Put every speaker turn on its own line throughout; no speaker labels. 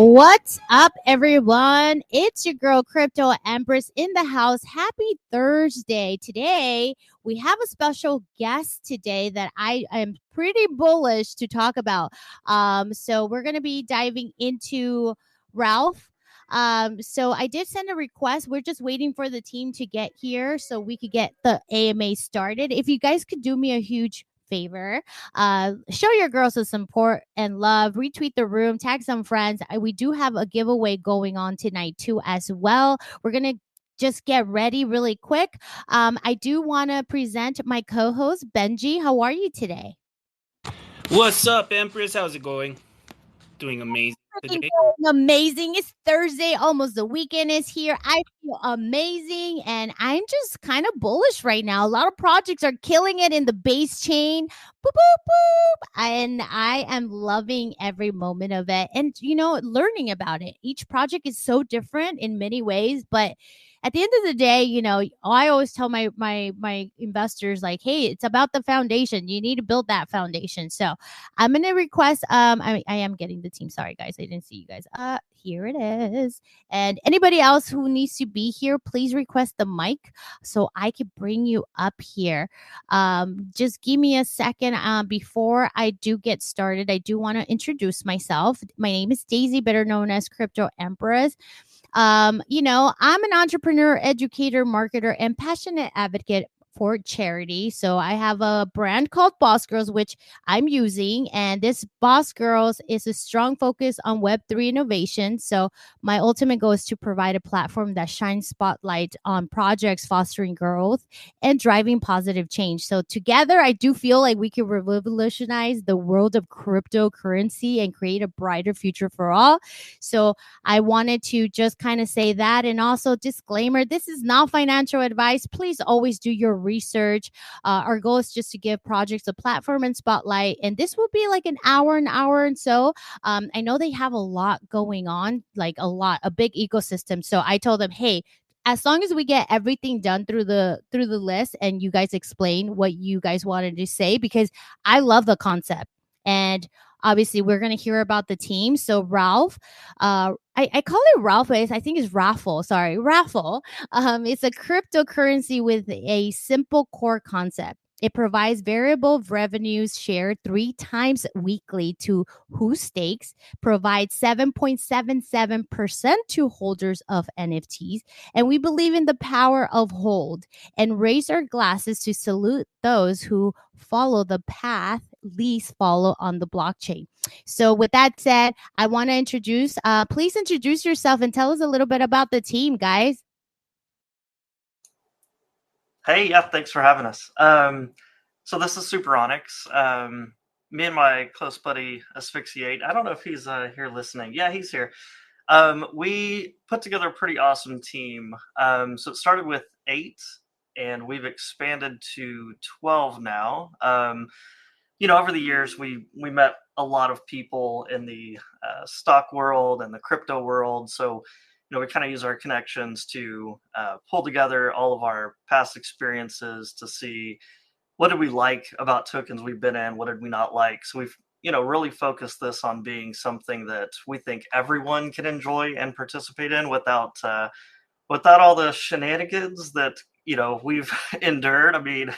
What's up, everyone? It's your girl, Crypto Empress, in the house. Happy Thursday. Today, we have a special guest today that I am pretty bullish to talk about. So we're going to be diving into Ralph. So I did send a request. We're just waiting for the team to get here so we could get the AMA started. If you guys could do me a huge favor, show your girls some support and love, retweet the room, tag some friends. We do have a giveaway going on tonight too as well. We're gonna just get ready really quick. I do want to present my co-host Benji. How are you today?
What's up, Empress? How's it going? Doing amazing today.
Amazing. It's Thursday, almost the weekend is here. I feel amazing and I'm just kind of bullish right now. A lot of projects are killing it in the base chain. Boop, boop, boop. And I am loving every moment of it and, learning about it. Each project is so different in many ways, but at the end of the day, I always tell my investors, like, hey, it's about the foundation. You need to build that foundation. So I'm gonna request. I am getting the team. Sorry, guys, I didn't see you guys. Here it is. And anybody else who needs to be here, please request the mic so I can bring you up here. Just give me a second. Before I do get started, I do want to introduce myself. My name is Daisy, better known as Crypto Empress. I'm an entrepreneur, educator, marketer, and passionate advocate for charity. So I have a brand called Boss Girls, which I'm using. And this Boss Girls is a strong focus on Web3 innovation. So my ultimate goal is to provide a platform that shines spotlight on projects fostering growth and driving positive change. So together, I do feel like we can revolutionize the world of cryptocurrency and create a brighter future for all. So I wanted to just kind of say that. And also, disclaimer, this is not financial advice. Please always do your research. Our goal is just to give projects a platform and spotlight. And this will be like an hour and so. I know they have a lot going on, like a big ecosystem. So I told them, hey, as long as we get everything done through the list and you guys explain what you guys wanted to say, because I love the concept. And obviously, we're going to hear about the team. So Ralph, I call it Ralph, but I think it's RAFL. Sorry, RAFL. It's a cryptocurrency with a simple core concept. It provides variable revenues shared 3 times weekly to who stakes, provides 7.77% to holders of NFTs, and we believe in the power of hold and raise our glasses to salute those who follow the path least follow on the blockchain. So with that said, I want to please introduce yourself and tell us a little bit about the team, guys.
Hey, yeah, thanks for having us. So this is Superonics. Me and my close buddy Asphyxiate. I don't know if he's here listening. Yeah, he's here. We put together a pretty awesome team. So it started with 8, and we've expanded to 12 now. Over the years, we met a lot of people in the stock world and the crypto world. So, we kind of use our connections to pull together all of our past experiences to see what did we like about tokens we've been in, what did we not like. So we've, really focused this on being something that we think everyone can enjoy and participate in without all the shenanigans that we've endured. I mean,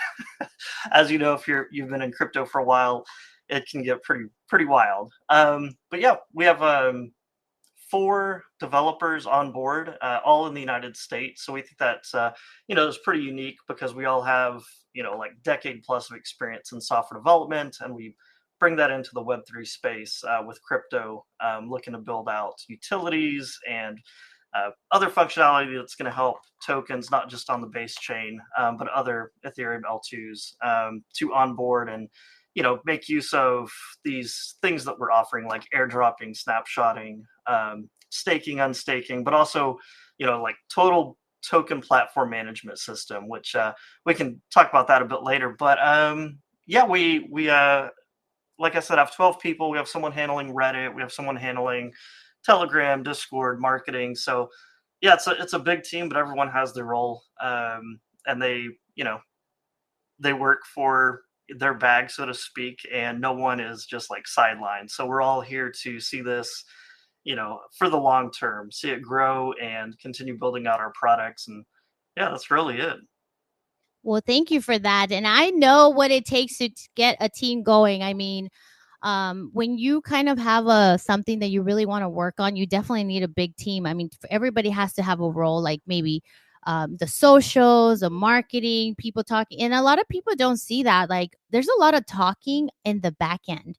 as you know, if you've been in crypto for a while, it can get pretty wild. But yeah, we have 4 developers on board, all in the United States. So we think that's is pretty unique because we all have like decade plus of experience in software development, and we bring that into the Web3 space with crypto, looking to build out utilities and other functionality that's going to help tokens, not just on the base chain, but other Ethereum L2s to onboard and, make use of these things that we're offering, like airdropping, snapshotting, staking, unstaking, but also, like total token platform management system, which we can talk about that a bit later. But yeah, we like I said, I have 12 people. We have someone handling Reddit. We have someone handling Telegram, Discord, marketing. So yeah, it's a big team, but everyone has their role, and they work for their bag, so to speak, and no one is just like sidelined. So we're all here to see this, for the long term, see it grow and continue building out our products. And yeah, that's really it.
Well, thank you for that. And I know what it takes to get a team going. I mean, when you kind of have a something that you really want to work on, you definitely need a big team. I mean, everybody has to have a role, like maybe the socials, the marketing, people talking, and a lot of people don't see that. Like, there's a lot of talking in the back end.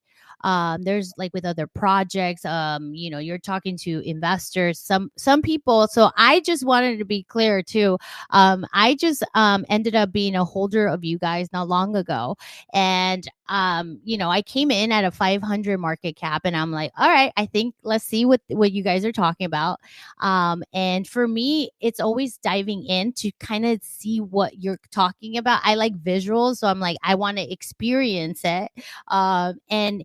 There's like with other projects, you're talking to investors, some people. So I just wanted to be clear too. I just ended up being a holder of you guys not long ago, and I came in at a 500 market cap, and I'm like, all right, I think let's see what you guys are talking about. And for me, it's always diving in to kind of see what you're talking about. I like visuals, so I'm like, I want to experience it. And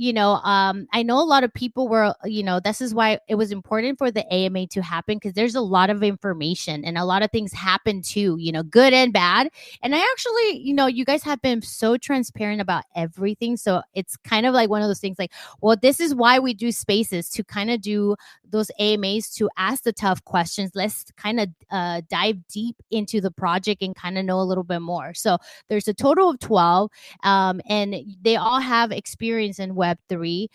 I know a lot of people were, this is why it was important for the AMA to happen, because there's a lot of information and a lot of things happen too, good and bad. And I actually, you guys have been so transparent about everything. So it's kind of like one of those things like, well, this is why we do spaces, to kind of do those AMAs, to ask the tough questions. Let's kind of dive deep into the project and kind of know a little bit more. So there's a total of 12, and they all have experience in Web3.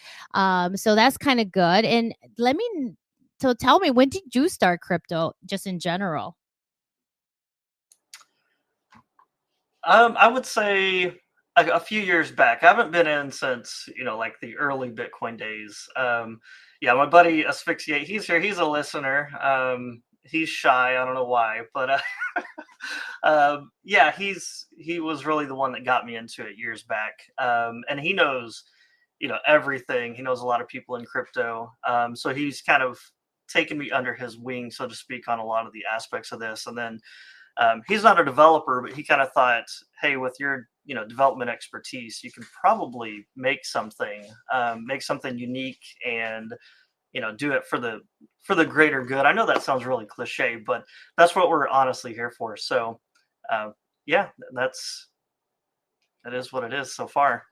So that's kind of good. And so tell me, when did you start crypto, just in general?
I would say a few years back. I haven't been in since like the early Bitcoin days. Yeah, my buddy Asphyxiate, he's here. He's a listener. He's shy. I don't know why, but yeah, he was really the one that got me into it years back. And he knows everything. He knows a lot of people in crypto. So he's kind of taken me under his wing, so to speak, on a lot of the aspects of this. And then he's not a developer, but he kind of thought, hey, with your development expertise, you can probably make something unique, and do it for the greater good. I know that sounds really cliche, but that's what we're honestly here for. So yeah, that is what it is so far.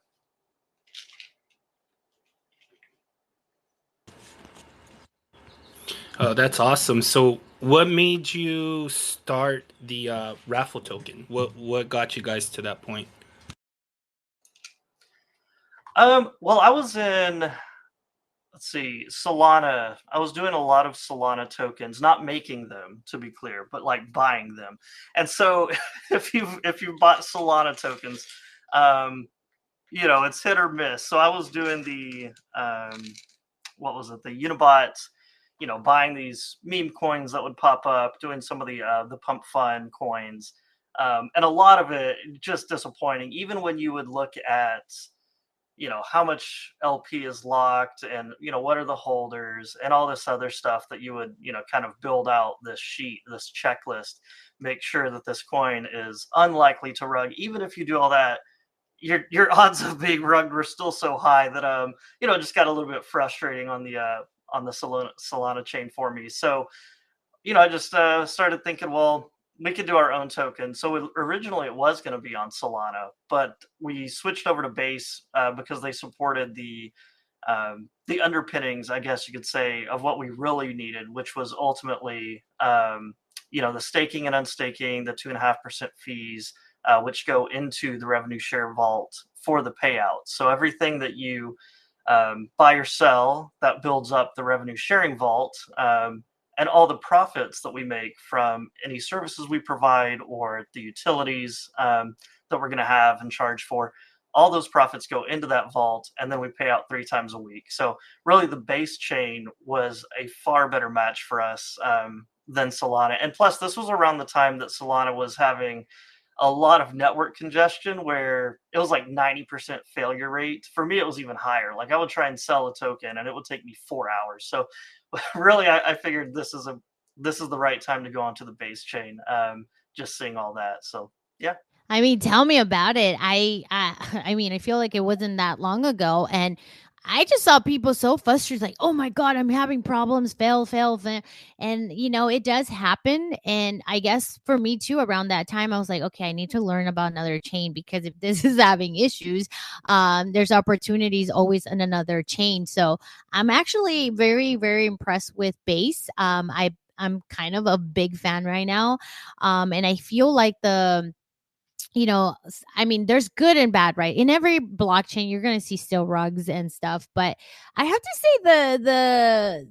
Oh, that's awesome. So, what made you start the raffle token? What got you guys to that point?
Well, I was in, let's see, Solana. I was doing a lot of Solana tokens, not making them, to be clear, but like buying them. And so if you bought Solana tokens, it's hit or miss. So I was doing the what was it, the Unibot, buying these meme coins that would pop up, doing some of the pump fun coins, and a lot of it just disappointing. Even when you would look at how much LP is locked, and what are the holders, and all this other stuff that you would kind of build out this sheet, this checklist, make sure that this coin is unlikely to rug. Even if you do all that, your odds of being rugged were still so high that it just got a little bit frustrating on the Solana chain for me. So I just started thinking, well, we could do our own token. So originally it was going to be on Solana, but we switched over to Base because they supported the underpinnings, I guess you could say, of what we really needed, which was ultimately the staking and unstaking, the 2.5% fees, which go into the revenue share vault for the payout. So everything that you buy or sell, that builds up the revenue sharing vault, and all the profits that we make from any services we provide, or the utilities that we're going to have and charge for, all those profits go into that vault, and then we pay out 3 times a week. So really the Base chain was a far better match for us than Solana. And plus, this was around the time that Solana was having a lot of network congestion, where it was like 90% failure rate. For me, it was even higher. Like, I would try and sell a token and it would take me 4 hours. So really, I figured this is the right time to go onto the Base chain. Just seeing all that. So yeah.
I mean, tell me about it. I mean, I feel like it wasn't that long ago, and I just saw people so frustrated, like, oh my God, I'm having problems, fail, fail, fail. And, it does happen. And I guess for me too, around that time, I was like, okay, I need to learn about another chain, because if this is having issues, there's opportunities always in another chain. So I'm actually very, very impressed with Base. I'm kind of a big fan right now. And I feel like I mean, there's good and bad, right? In every blockchain, you're going to see still rugs and stuff, but I have to say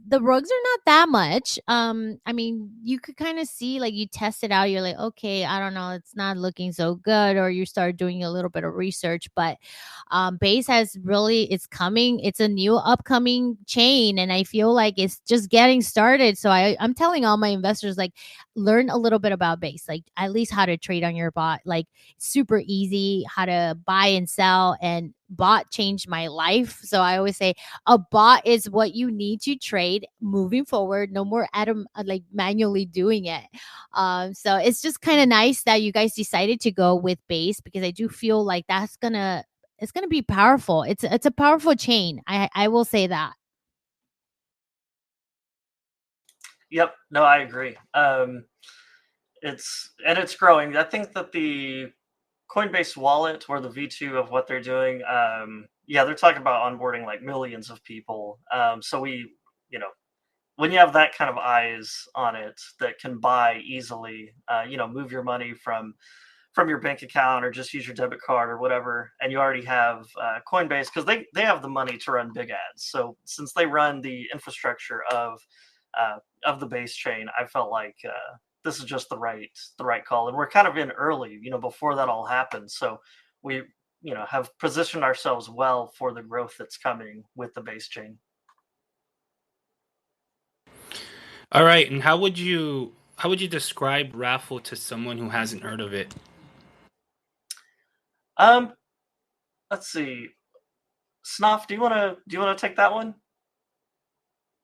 the rugs are not that much. I mean, you could kind of see, like, you test it out, you're like, okay, I don't know, it's not looking so good, or you start doing a little bit of research, but Base has really, it's coming, it's a new upcoming chain, and I feel like it's just getting started. So I'm telling all my investors, like, learn a little bit about Base, like at least how to trade on your bot, like super easy, how to buy and sell, and bot changed my life. So I always say a bot is what you need to trade moving forward. No more Adam like manually doing it. So it's just kind of nice that you guys decided to go with Base, because I do feel like it's gonna be powerful. It's a powerful chain. I will say that.
Yep. No, I agree. It's growing. I think that the Coinbase wallet, or the V2 of what they're doing, yeah, they're talking about onboarding like millions of people. So when you have that kind of eyes on it that can buy easily, move your money from your bank account, or just use your debit card or whatever, and you already have Coinbase, because they have the money to run big ads. So since they run the infrastructure of the Base chain, I felt like this is just the right call, and we're kind of in early, before that all happens. So we have positioned ourselves well for the growth that's coming with the Base chain.
All right, and how would you describe RAFL to someone who hasn't heard of it?
Um, let's see. Snuff, do you wanna take that one?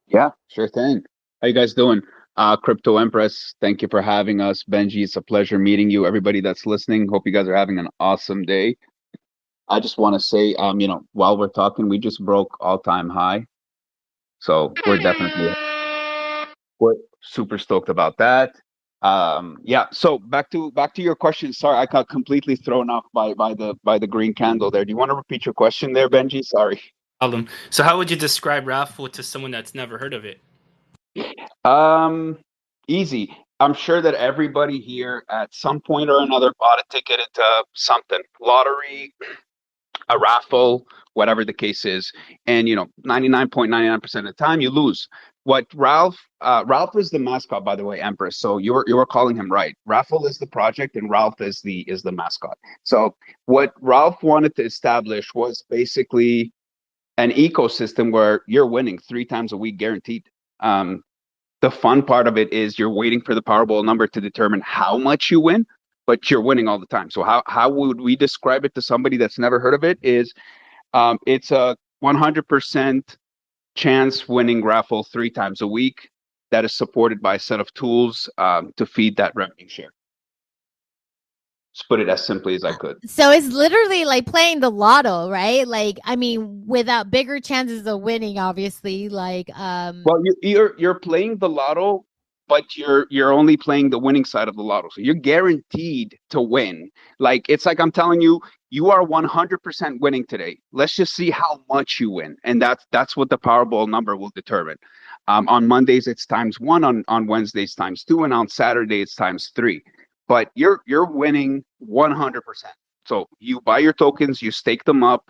Yeah, sure thing. How you guys doing? Crypto Empress, thank you for having us. Benji, it's a pleasure meeting you. Everybody that's listening, hope you guys are having an awesome day. I just want to say, while we're talking, we just broke all-time high. So we're super stoked about that. Yeah, so back to your question. Sorry, I got completely thrown off by the green candle there. Do you want to repeat your question there, Benji? Sorry.
Problem. So how would you describe RAFL to someone that's never heard of it?
Um, Easy. I'm sure that everybody here at some point or another bought a ticket into something, lottery, a raffle, whatever the case is, and 99.99% of the time you lose. What Ralph is the mascot, by the way, Empress. So you were calling him right. Raffle is the project, and Ralph is the mascot. So what Ralph wanted to establish was basically an ecosystem where you're winning 3 times a week guaranteed. Um, the fun part of it is you're waiting for the Powerball number to determine how much you win, but you're winning all the time. So how would we describe it to somebody that's never heard of it? Is it's a 100% chance winning raffle 3 times a week that is supported by a set of tools to feed that revenue share. Just put it as simply as I could.
So it's literally like playing the lotto, right? Like, I mean, without bigger chances of winning, obviously. Like,
Well, you're playing the lotto, but you're only playing the winning side of the lotto. So you're guaranteed to win. Like it's like I'm telling you, you are 100% winning today. Let's just see how much you win, and that's what the Powerball number will determine. On Mondays it's times 1, on Wednesdays times 2, and on Saturday it's times 3. But you're winning 100%. So you buy your tokens, you stake them up,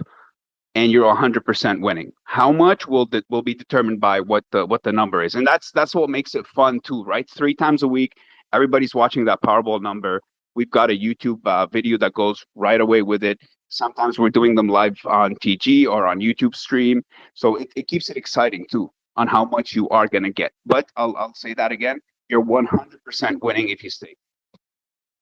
and you're 100% winning. How much will be determined by what the number is, and that's what makes it fun too, right? 3 times a week, everybody's watching that Powerball number. We've got a YouTube video that goes right away with it. Sometimes we're doing them live on TG or on YouTube stream, so it keeps it exciting too on how much you are gonna get. But I'll say that again: you're 100% winning if you stay.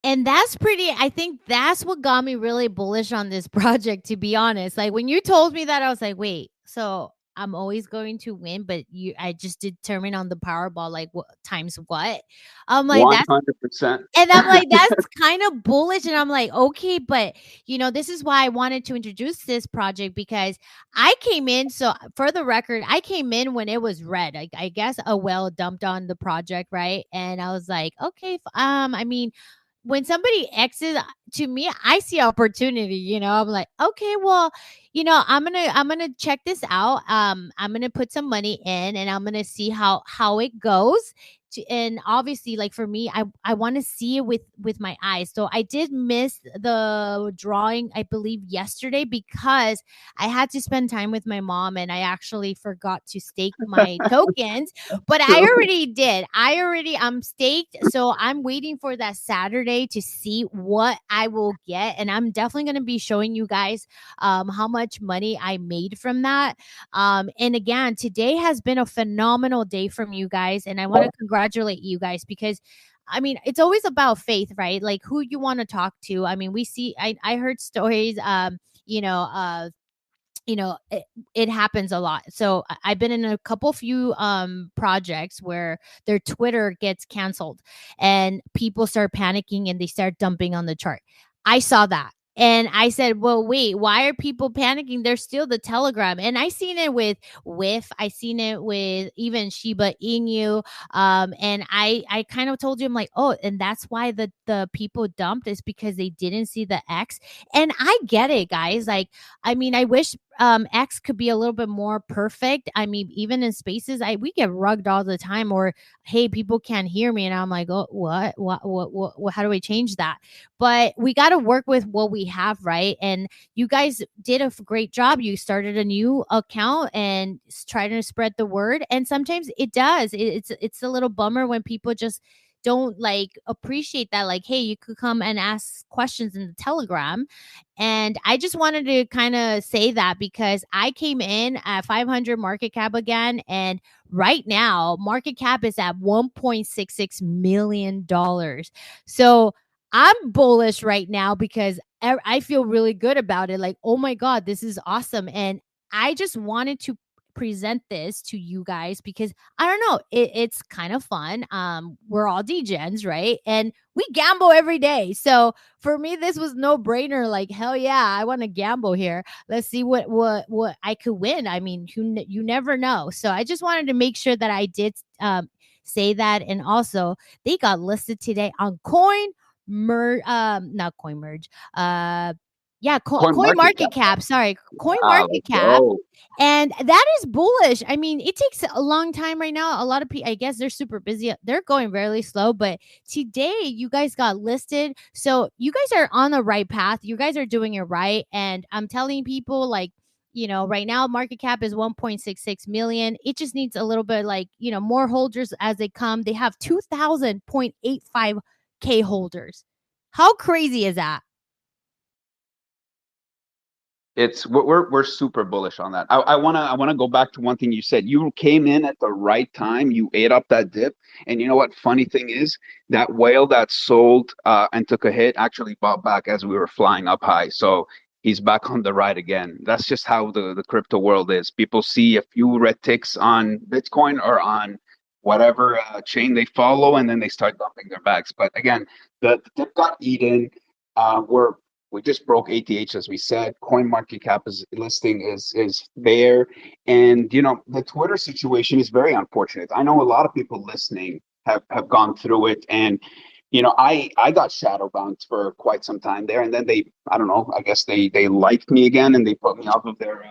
and I think that's what got me really bullish on this project, to be honest. Like when you told me that, I was like, wait, so I'm always going to win, but I just determine on the Powerball like what times what. I'm like that's
100%.
and I'm like, that's kind of bullish. And I'm like, okay, but this is why I wanted to introduce this project because I came in. So for the record, I came in when it was red. I guess a whale dumped on the project, right? And I was like, okay, I mean, when somebody exits, to me, I see opportunity. I'm like, okay, well, I'm gonna check this out. I'm gonna put some money in, and I'm gonna see how it goes. And obviously, like for me, I want to see it with my eyes. So I did miss the drawing, I believe, yesterday because I had to spend time with my mom, and I actually forgot to stake my tokens. But I already did. I'm staked. So I'm waiting for that Saturday to see what I will get. And I'm definitely going to be showing you guys how much money I made from that. And again, today has been a phenomenal day from you guys. And I want to congratulate you guys because I mean, it's always about faith, right? Like who you want to talk to. I mean, I heard stories, it happens a lot. So I've been in a few projects where their Twitter gets canceled and people start panicking and they start dumping on the chart. I saw that. And I said, well, wait, why are people panicking? There's still the Telegram. And I seen it with WIF. I seen it with even Shiba Inu. And I kind of told you, I'm like, oh, and that's why the people dumped is because they didn't see the X. And I get it, guys. Like, I mean, I wish X could be a little bit more perfect. I mean, even in spaces, we get rugged all the time, or hey, people can't hear me, and I'm like, oh, what? How do I change that? But we got to work with what we have, right? And you guys did a great job. You started a new account and trying to spread the word, and sometimes it does. It's a little bummer when people just don't like appreciate that, like, hey, you could come and ask questions in the Telegram. And I just wanted to kind of say that because I came in at 500 market cap again, and right now market cap is at $1.66 million. So I'm bullish right now because I feel really good about it. Like, oh my god, this is awesome. And I just wanted to present this to you guys because I don't know, it's kind of fun. We're all degens, right? And we gamble every day. So for me, this was no brainer. Like, hell yeah, I want to gamble here. Let's see what I could win. I mean, you never know. So I just wanted to make sure that I did say that. And also, they got listed today on not Coin Merge. Coin Market Cap. Sorry, Coin Market Cap.
Go.
And that is bullish. I mean, it takes a long time right now. A lot of people, I guess they're super busy. They're going really slow. But today, you guys got listed. So you guys are on the right path. You guys are doing it right. And I'm telling people, like, right now, market cap is 1.66 million. It just needs a little bit, like, more holders as they come. They have 2,000.85K holders. How crazy is that?
We're super bullish on that. I wanna go back to one thing you said. You came in at the right time. You ate up that dip, and you know what? Funny thing is that whale that sold and took a hit actually bought back as we were flying up high. So he's back on the ride again. That's just how the crypto world is. People see a few red ticks on Bitcoin or on whatever chain they follow, and then they start dumping their bags. But again, the dip got eaten. We just broke ATH, as we said. Coin market cap listing is there, and the Twitter situation is very unfortunate. I know a lot of people listening have gone through it, and I got shadow banned for quite some time there, and then I don't know, I guess they liked me again and they put me off of their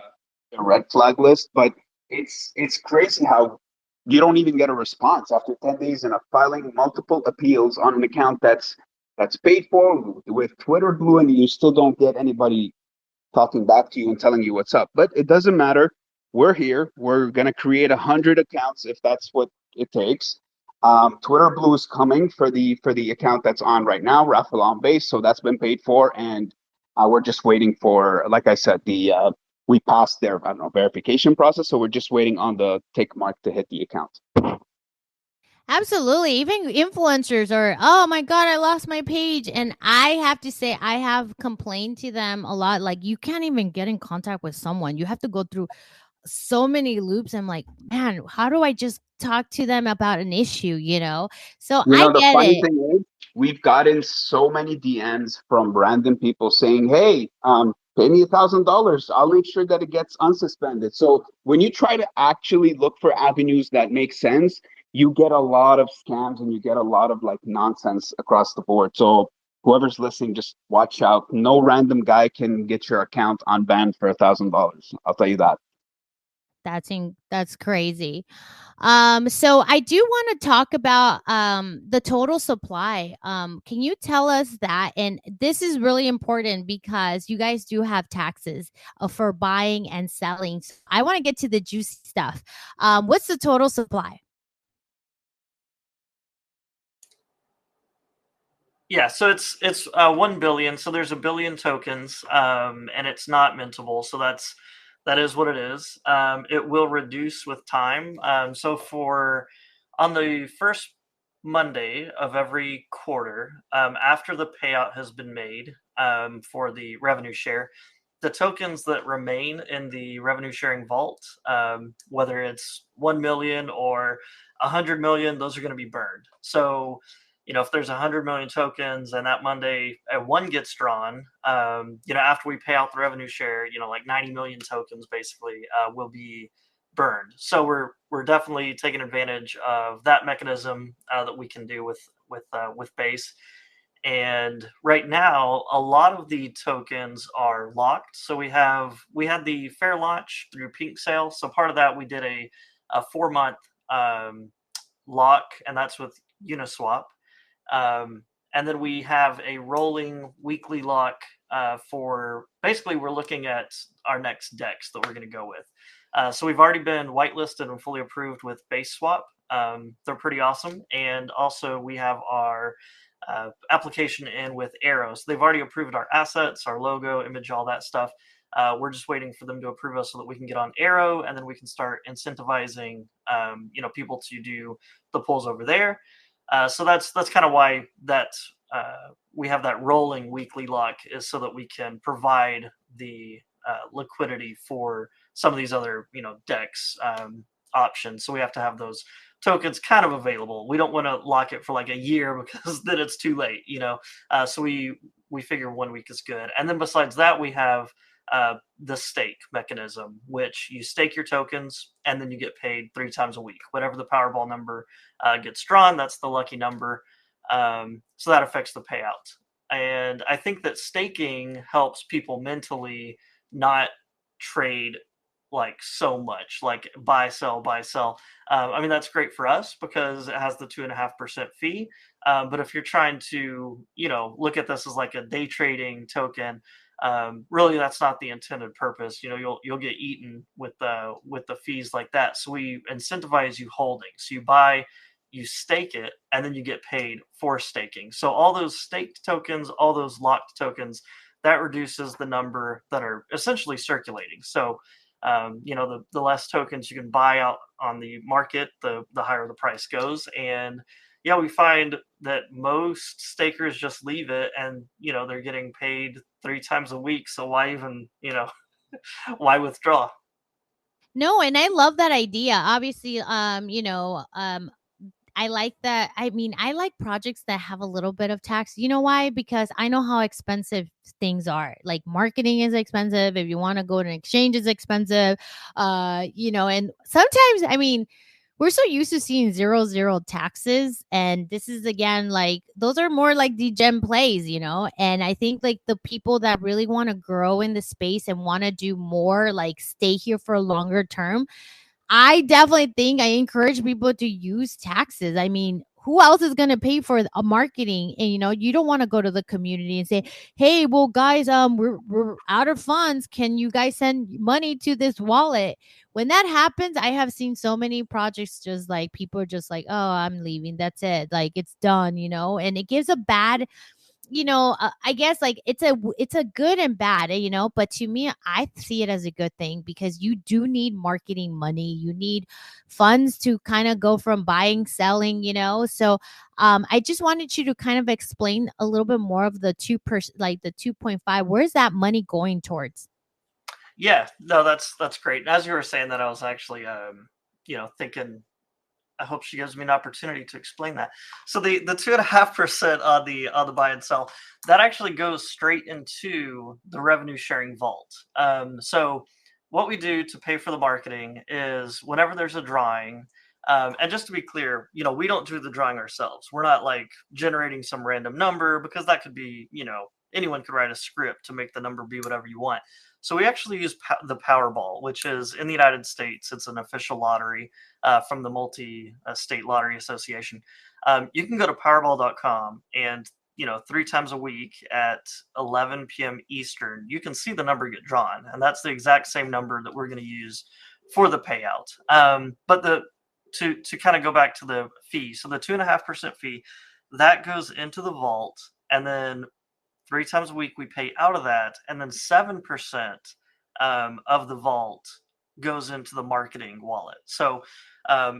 red flag list. But it's crazy how you don't even get a response after 10 days and filing multiple appeals on an account that's paid for with Twitter Blue, and you still don't get anybody talking back to you and telling you what's up. But it doesn't matter. We're here. We're going to create 100 accounts if that's what it takes. Twitter Blue is coming for the account that's on right now, RAFL on base. So that's been paid for, and we're just waiting for, like I said, we passed their verification process, so we're just waiting on the tick mark to hit the account.
Absolutely. Even influencers are, oh my God, I lost my page. And I have to say, I have complained to them a lot. Like, you can't even get in contact with someone. You have to go through so many loops. I'm like, man, how do I just talk to them about an issue, you know? So
You
I
know, the
get
funny
it.
thing is, we've gotten so many DMs from random people saying, "Hey, pay me $1,000. I'll make sure that it gets unsuspended." So when you try to actually look for avenues that make sense, you get a lot of scams and you get a lot of like nonsense across the board. So whoever's listening, just watch out. No random guy can get your account unbanned for $1,000. I'll tell you that.
That's crazy. So I do want to talk about the total supply. Can you tell us that? And this is really important because you guys do have taxes for buying and selling. So I want to get to the juicy stuff. What's the total supply?
Yeah, so it's 1 billion. So there's a billion tokens, and it's not mintable. So that is what it is. It will reduce with time. So for on the first Monday of every quarter, after the payout has been made for the revenue share, the tokens that remain in the revenue sharing vault, whether it's 1 million or 100 million, those are going to be burned. So if there's 100 million tokens and that Monday one gets drawn, after we pay out the revenue share, like 90 million tokens basically will be burned. So we're definitely taking advantage of that mechanism that we can do with Base. And right now, a lot of the tokens are locked. So we had the fair launch through Pink Sale. So part of that we did a 4 month lock, and that's with Uniswap. And then we have a rolling weekly lock for basically we're looking at our next decks that we're going to go with. So we've already been whitelisted and fully approved with Base Swap. They're pretty awesome. And also we have our application in with Arrow. So they've already approved our assets, our logo, image, all that stuff. We're just waiting for them to approve us so that we can get on Arrow, and then we can start incentivizing, people to do the pulls over there. So that's kind of why that we have that rolling weekly lock, is so that we can provide the liquidity for some of these other decks options. So we have to have those tokens kind of available. We don't want to lock it for like a year because then it's too late. So we figure 1 week is good. And then besides that, we have the stake mechanism, which you stake your tokens and then you get paid 3 times a week. Whatever the Powerball number gets drawn, that's the lucky number. So that affects the payout. And I think that staking helps people mentally not trade like so much, like buy, sell, buy, sell. I mean, that's great for us because it has the 2.5% fee. But if you're trying to, look at this as like a day trading token, really that's not the intended purpose. You'll get eaten with the fees like that. So we incentivize you holding. So you buy, you stake it, and then you get paid for staking. So all those staked tokens, all those locked tokens, that reduces the number that are essentially circulating. So the less tokens you can buy out on the market, the higher the price goes. And yeah, we find that most stakers just leave it, and they're getting paid 3 times a week. So why even why withdraw?
No, and I love that idea. Obviously, I like that. I mean, I like projects that have a little bit of tax. You know why? Because I know how expensive things are. Like marketing is expensive. If you want to go to an exchange, it's expensive. And sometimes, I mean, we're so used to seeing zero taxes, and this is again like those are more like the gem plays, and I think like the people that really want to grow in the space and want to do more, like stay here for a longer term, I definitely think I encourage people to use taxes. I mean, who else is going to pay for a marketing? And you don't want to go to the community and say, "Hey, well, guys, we're out of funds. Can you guys send money to this wallet?" When that happens, I have seen so many projects just like people are just like, "Oh, I'm leaving. That's it. Like it's done," and it gives a bad I guess like it's a good and bad, but to me, I see it as a good thing because you do need marketing money. You need funds to kind of go from buying, selling, So I just wanted you to kind of explain a little bit more of the 2%, like the 2.5. Where's that money going towards?
Yeah, no, that's great. As you were saying that, I was actually, thinking. I hope she gives me an opportunity to explain that. So the 2.5% on the buy and sell, that actually goes straight into the revenue sharing vault. So what we do to pay for the marketing is whenever there's a drawing, and just to be clear, we don't do the drawing ourselves. We're not like generating some random number, because that could be, anyone could write a script to make the number be whatever you want. So we actually use the Powerball, which is in the United States. It's an official lottery from the Multi-State Lottery Association. You can go to Powerball.com, and 3 times a week at 11 p.m. Eastern, you can see the number get drawn, and that's the exact same number that we're going to use for the payout. But to kind of go back to the fee, so the 2.5% fee that goes into the vault, and then 3 times a week we pay out of that, and then 7% of the vault goes into the marketing wallet. So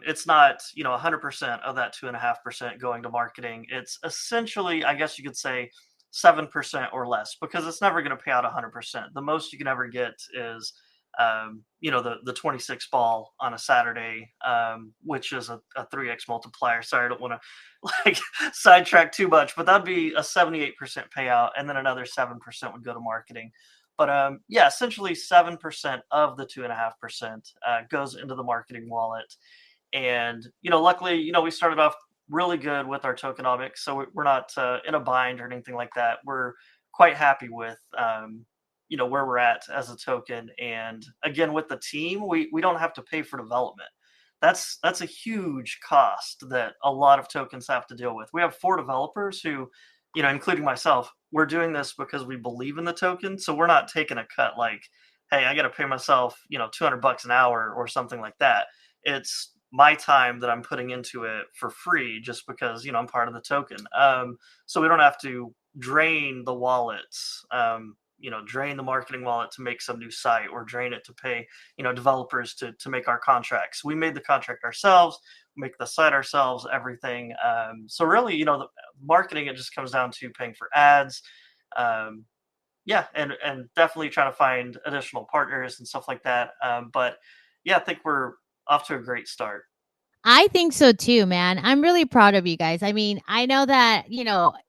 it's not 100% of that 2.5% going to marketing. It's essentially, I guess you could say, 7% or less, because it's never going to pay out 100%. The most you can ever get is the 26 ball on a Saturday, which is a 3x multiplier. Sorry, I don't want to like sidetrack too much, but that'd be a 78% payout, and then another 7% would go to marketing. But yeah, essentially 7% of the 2.5% goes into the marketing wallet. And luckily, we started off really good with our tokenomics, so we're not in a bind or anything like that. We're quite happy with where we're at as a token. And again, with the team, we don't have to pay for development. That's a huge cost that a lot of tokens have to deal with. We have 4 developers who, including myself, we're doing this because we believe in the token. So we're not taking a cut like, hey, I got to pay myself, $200 an hour or something like that. It's my time that I'm putting into it for free, just because, I'm part of the token. So we don't have to drain the wallets, drain the marketing wallet to make some new site, or drain it to pay, developers to make our contracts. We made the contract ourselves, make the site ourselves, everything. So really, the marketing, it just comes down to paying for ads. Yeah, and definitely trying to find additional partners and stuff like that. But yeah, I think we're off to a great start.
I think so too, man. I'm really proud of you guys. I mean, I know that,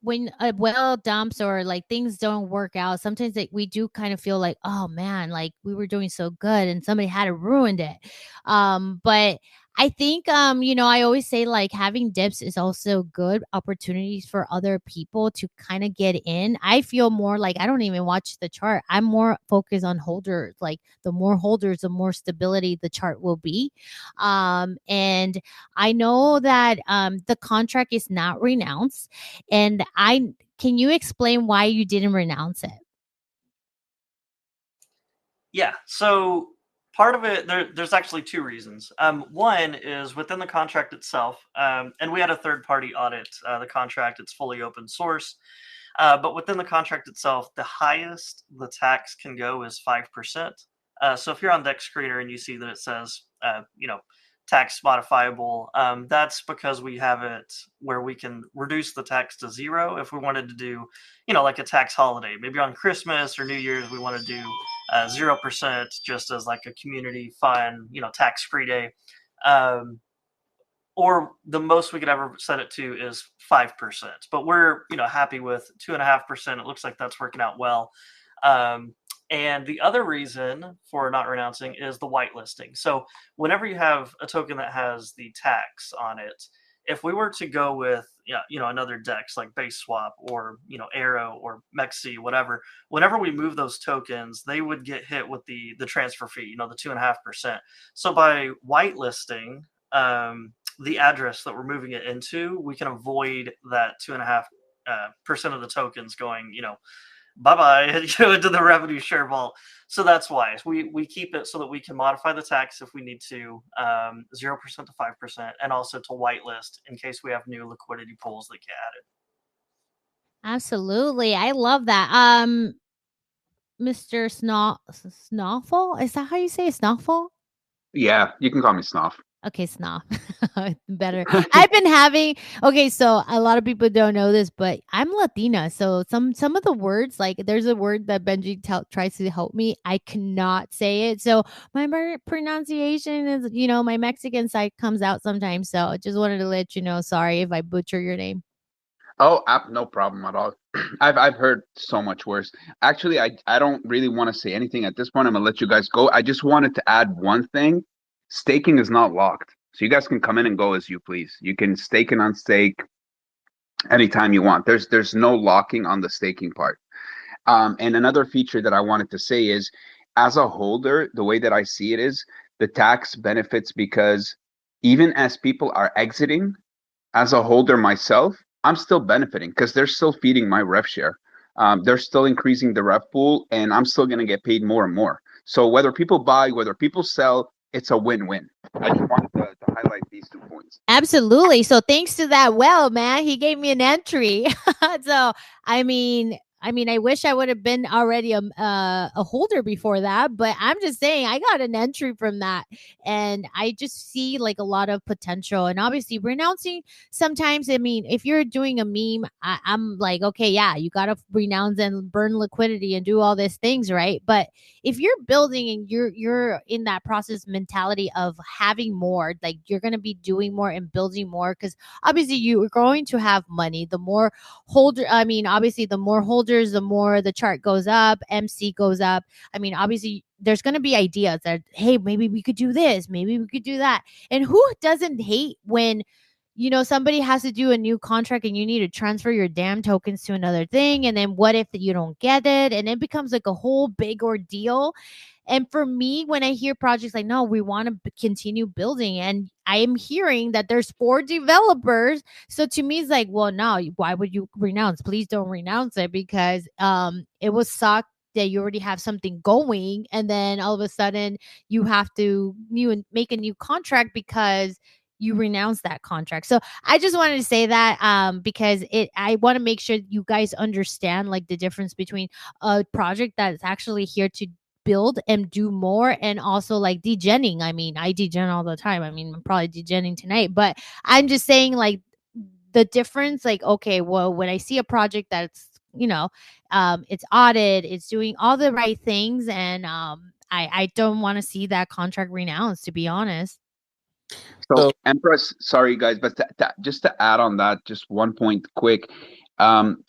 when a well dumps or like things don't work out, sometimes we do kind of feel like, oh man, like we were doing so good and somebody had ruined it. But I think, I always say like having dips is also good opportunities for other people to kind of get in. I feel more like I don't even watch the chart. I'm more focused on holders. Like the more holders, the more stability the chart will be. And I know that the contract is not renounced. And can you explain why you didn't renounce it?
Yeah. So part of it, there's actually 2 reasons. One is within the contract itself, and we had a third party audit the contract. It's fully open source. But within the contract itself, the highest the tax can go is 5%. So if you're on Deck Screener and you see that it says, tax modifiable, that's because we have it where we can reduce the tax to 0 if we wanted to do, like a tax holiday. Maybe on Christmas or New Year's, we want to do 0% just as like a community fun, tax-free day. Or the most we could ever set it to is 5%. But we're happy with 2.5%. It looks like that's working out well. And the other reason for not renouncing is the whitelisting. So whenever you have a token that has the tax on it, if we were to go with another DEX like Base Swap or Arrow or Mexi, whatever, whenever we move those tokens, they would get hit with the transfer fee, the 2.5%. So by whitelisting the address that we're moving it into, we can avoid that 2.5% of the tokens going, bye bye, into the revenue share vault. So that's why we keep it so that we can modify the tax if we need to, 0% to 5%, and also to whitelist in case we have new liquidity pools that get added.
Absolutely. I love that. Mr. Snoffle, is that how you say it? Snoffle?
Yeah, you can call me Snuff.
Okay, snob. Better. I've been having okay, so a lot of people don't know this, but I'm Latina. So some of the words, like there's a word that Benji tries to help me. I cannot say it. So my pronunciation is, my Mexican side comes out sometimes. So I just wanted to let you know. Sorry if I butcher your name.
Oh, no problem at all. I've heard so much worse. Actually, I don't really want to say anything at this point. I'm gonna let you guys go. I just wanted to add one thing. Staking is not locked, so you guys can come in and go as you please. You can stake and unstake anytime you want. There's no locking on the staking part. And another feature that I wanted to say is, as a holder, the way that I see it is the tax benefits, because even as people are exiting, as a holder myself, I'm still benefiting because they're still feeding my ref share. They're still increasing the ref pool, and I'm still going to get paid more and more. So whether people buy, whether people sell, it's a win-win. I just wanted to highlight these 2 points.
Absolutely. So thanks to that, well, man, he gave me an entry. So I wish I would have been already a holder before that, but I'm just saying I got an entry from that, and I just see like a lot of potential. And obviously, renouncing sometimes. I mean, if you're doing a meme, I'm like, okay, yeah, you got to renounce and burn liquidity and do all these things, right? But if you're building and you're in that process mentality of having more, like you're going to be doing more and building more, because obviously you're going to have money. The more obviously the more holders, the more the chart goes up, MC goes up. I mean, obviously there's going to be ideas that, hey, maybe we could do this, maybe we could do that. And who doesn't hate when somebody has to do a new contract and you need to transfer your damn tokens to another thing. And then what if you don't get it? And it becomes like a whole big ordeal. And for me, when I hear projects like, no, we want to continue building, and I am hearing that there's 4 developers. So to me, it's like, well, no, why would you renounce? Please don't renounce it, because it would suck that you already have something going, and then all of a sudden you have to make a new contract because you renounce that contract. So I just wanted to say that because I want to make sure you guys understand like the difference between a project that's actually here to build and do more, and also like degenning. I mean, I degen all the time. I mean, I'm probably degenning tonight, but I'm just saying like the difference. Like, okay, well, when I see a project that's it's audited, it's doing all the right things, and I don't want to see that contract renounced, to be honest.
So, Empress, sorry guys, but just to add on that, just one point quick. Um,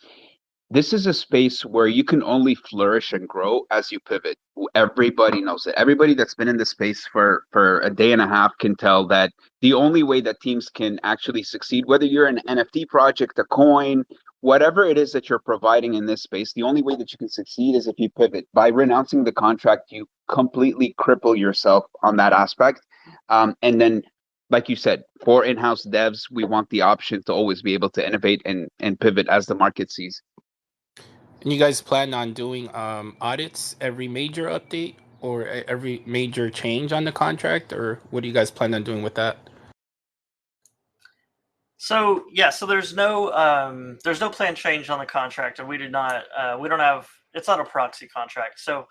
this is a space where you can only flourish and grow as you pivot. Everybody knows it. Everybody that's been in this space for a day and a half can tell that the only way that teams can actually succeed, whether you're an NFT project, a coin, whatever it is that you're providing in this space, the only way that you can succeed is if you pivot. By renouncing the contract, you completely cripple yourself on that aspect. And then, like you said, for in-house devs, we want the option to always be able to innovate and pivot as the market sees.
And you guys plan on doing audits every major update or every major change on the contract, or what do you guys plan on doing with that?
So yeah, so there's no plan change on the contract, and we don't have, it's not a proxy contract. So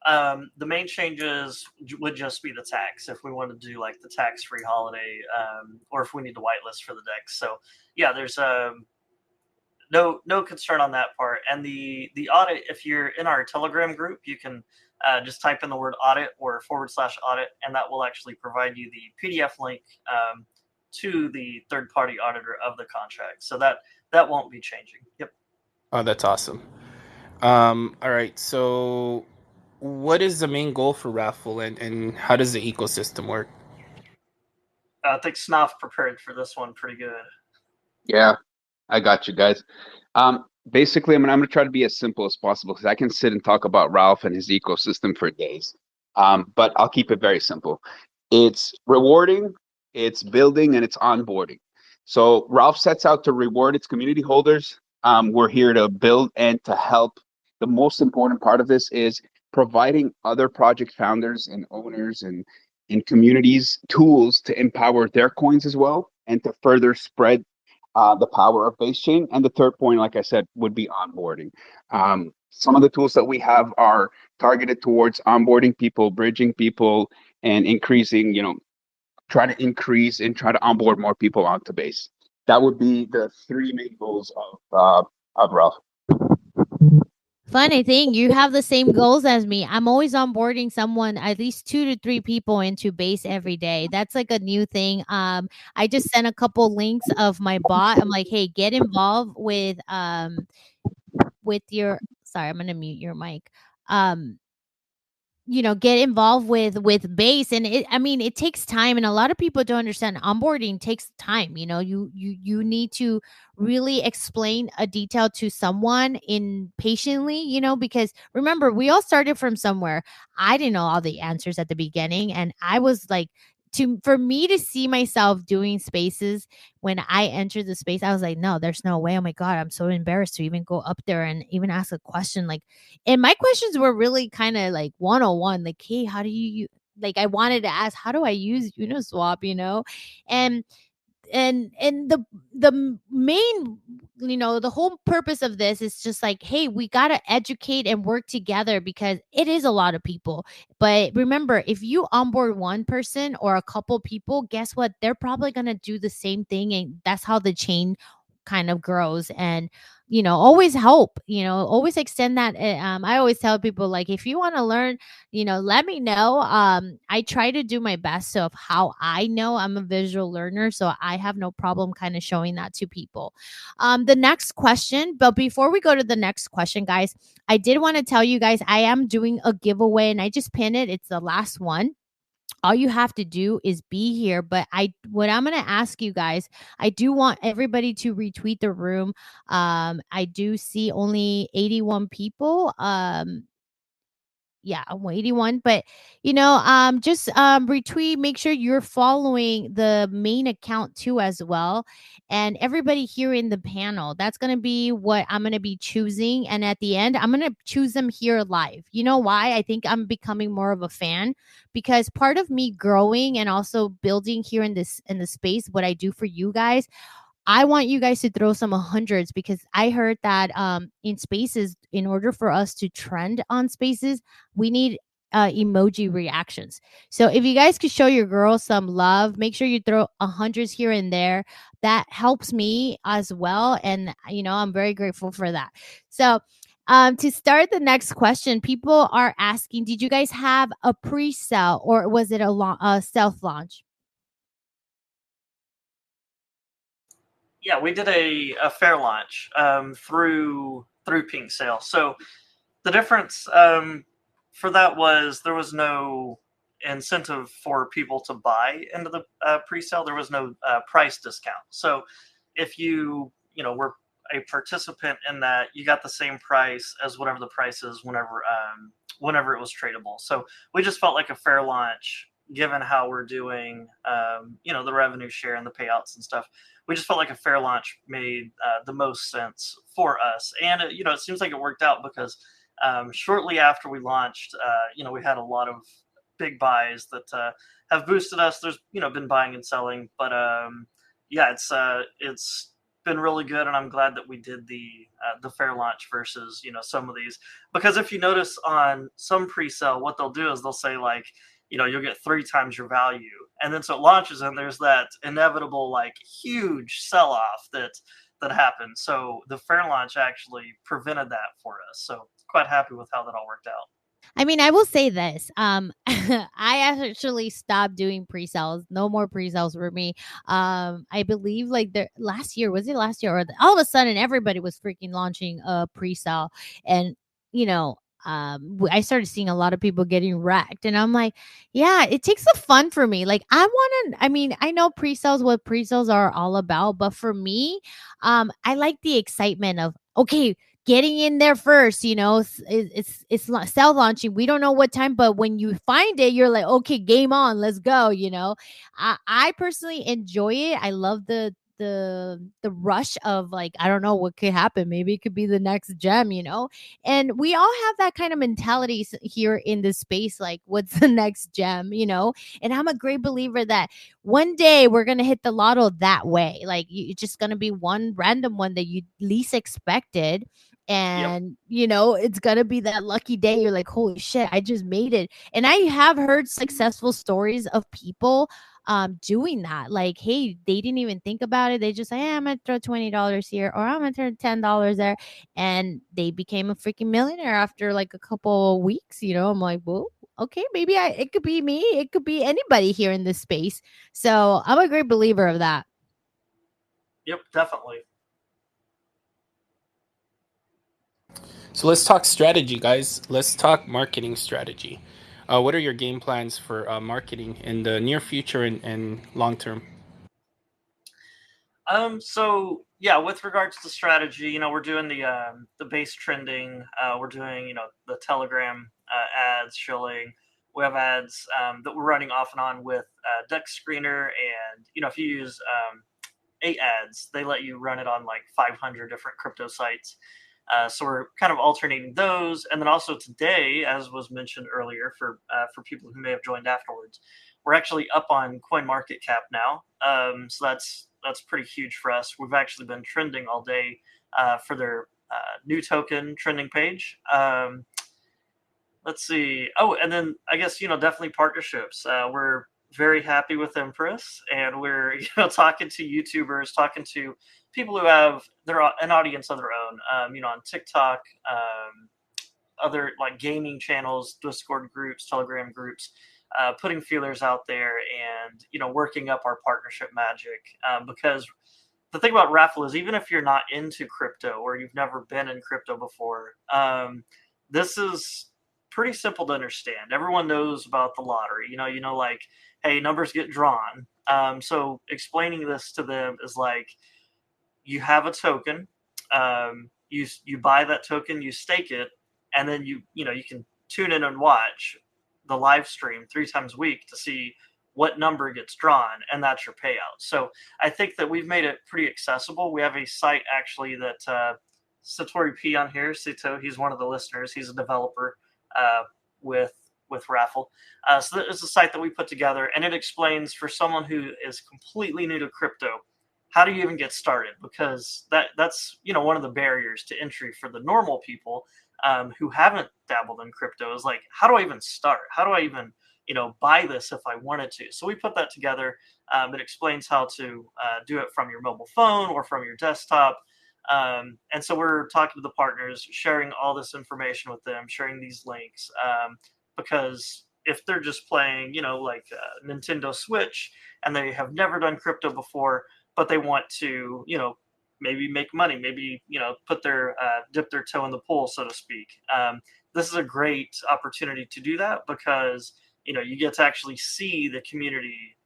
the main changes would just be the tax, if we want to do like the tax-free holiday, or if we need to whitelist for the decks. So yeah, there's no concern on that part. And the audit, if you're in our Telegram group, you can just type in the word audit or /audit, and that will actually provide you the PDF link to the third-party auditor of the contract. So that won't be changing. Yep.
Oh, that's awesome. All right. So what is the main goal for RAFL, and how does the ecosystem work?
I think Snuff prepared for this one pretty good.
Yeah, I got you guys. Basically, I'm gonna try to be as simple as possible because I can sit and talk about Ralph and his ecosystem for days. But I'll keep it very simple. It's rewarding, it's building, and it's onboarding. So Ralph sets out to reward its community holders. We're here to build and to help. The most important part of this is providing other project founders and owners and in communities tools to empower their coins as well, and to further spread the power of base chain. And the third point, like I said, would be onboarding. Some of the tools that we have are targeted towards onboarding people, bridging people, and increasing, try to increase and try to onboard more people onto base. That would be the three main goals of RAFL.
Funny thing, you have the same goals as me. I'm always onboarding someone, at least 2 to 3 people into base every day. That's like a new thing. I just sent a couple links of my bot. I'm like, hey, get involved with your, sorry, I'm gonna mute your mic. Um get involved with base, and it takes time, and a lot of people don't understand onboarding takes time. You need to really explain a detail to someone in patiently, because remember, we all started from somewhere. I didn't know all the answers at the beginning, and I was like, for me to see myself doing spaces when I entered the space, I was like, no, there's no way. Oh my god, I'm so embarrassed to even go up there and even ask a question. Like, and my questions were really kind of like 101, like, hey, how do like, I wanted to ask, how do I use Uniswap, and the main, the whole purpose of this is just like, hey, we got to educate and work together, because it is a lot of people. But remember, if you onboard one person or a couple people, guess what, they're probably going to do the same thing, and that's how the chain kind of grows. And always help, always extend that. I always tell people, like, if you want to learn, let me know. I try to do my best. So of how I know, I'm a visual learner, so I have no problem kind of showing that to people. The next question, but before we go to the next question, guys, I did want to tell you guys, I am doing a giveaway, and I just pinned it. It's the last one. All you have to do is be here. But what I'm going to ask you guys, I do want everybody to retweet the room. I do see only 81 people. Yeah, I'm 81. But just retweet, make sure you're following the main account too as well. And everybody here in the panel, that's going to be what I'm going to be choosing. And at the end, I'm going to choose them here live. You know why? I think I'm becoming more of a fan, because part of me growing and also building here in the space, what I do for you guys, I want you guys to throw some hundreds, because I heard that in spaces, in order for us to trend on spaces, we need emoji reactions. So if you guys could show your girls some love, make sure you throw hundreds here and there. That helps me as well, and I'm very grateful for that. So to start the next question, people are asking, did you guys have a pre-sale, or was it a self launch?
Yeah, we did a fair launch through Pink Sale. So the difference for that was there was no incentive for people to buy into the pre-sale. There was no price discount. So if you were a participant in that, you got the same price as whatever the price is whenever it was tradable. So we just felt like a fair launch, given how we're doing, the revenue share and the payouts and stuff. We just felt like a fair launch made the most sense for us. And, it seems like it worked out, because shortly after we launched, we had a lot of big buys that have boosted us. There's, been buying and selling, but yeah, it's been really good, and I'm glad that we did the fair launch versus some of these, because if you notice on some pre-sale, what they'll do is they'll say, like, you'll get 3 times your value, and then so it launches, and there's that inevitable, like, huge sell-off that happened. So the fair launch actually prevented that for us. So quite happy with how that all worked out.
I mean, I will say this. I actually stopped doing pre-sales. No more pre-sales for me. I believe like last year, was it last year? Or all of a sudden everybody was freaking launching a pre-sale. And, I started seeing a lot of people getting wrecked. And I'm like, yeah, it takes the fun for me. Like, I know pre-sales, what pre-sales are all about. But for me, I like the excitement of, okay, getting in there first. It's self launching. We don't know what time, but when you find it, you're like, okay, game on, let's go. I personally enjoy it. I love the rush of, like, I don't know what could happen. Maybe it could be the next gem. And we all have that kind of mentality here in this space, like, what's the next gem? And I'm a great believer that one day we're gonna hit the lotto that way. Like, it's just gonna be one random one that you least expected. And it's gonna be that lucky day. You're like, holy shit, I just made it. And I have heard successful stories of people doing that. Like, hey, they didn't even think about it. They just say, hey, I'm gonna throw $20 here, or I'm gonna throw $10 there, and they became a freaking millionaire after like a couple weeks. I'm like, well, okay, maybe it could be me, it could be anybody here in this space. So I'm a great believer of that.
Yep, definitely.
So let's talk strategy, guys. Let's talk marketing strategy. What are your game plans for marketing in the near future and long term?
So yeah, with regards to strategy, we're doing the base trending. We're doing the Telegram ads shilling. We have ads that we're running off and on with Deck Screener, and if you use 8 ads, they let you run it on like 500 different crypto sites. So we're kind of alternating those, and then also today, as was mentioned earlier, for people who may have joined afterwards, we're actually up on CoinMarketCap now. So that's pretty huge for us. We've actually been trending all day for their new token trending page. Let's see. Oh, and then I guess definitely partnerships. We're very happy with Empress, and we're talking to YouTubers, talking to people who have an audience of their own. On TikTok, other like gaming channels, Discord groups, Telegram groups, putting feelers out there, and working up our partnership magic. Because the thing about RAFL is, even if you're not into crypto or you've never been in crypto before, this is pretty simple to understand. Everyone knows about the lottery. Like, hey, numbers get drawn. So explaining this to them is like, you have a token, you buy that token, you stake it, and then you can tune in and watch the live stream 3 times a week to see what number gets drawn, and that's your payout. So I think that we've made it pretty accessible. We have a site actually that Satori P on here, Sito, he's one of the listeners. He's a developer with RAFL. So it's a site that we put together, and it explains for someone who is completely new to crypto, how do you even get started? Because that's one of the barriers to entry for the normal people who haven't dabbled in crypto, is like, how do I even start? How do I even buy this if I wanted to? So we put that together. It explains how to do it from your mobile phone or from your desktop. And so we're talking to the partners, sharing all this information with them, sharing these links, because if they're just playing, like Nintendo Switch, and they have never done crypto before, but they want to, maybe make money, maybe, put their dip their toe in the pool, so to speak. This is a great opportunity to do that, because you get to actually see the community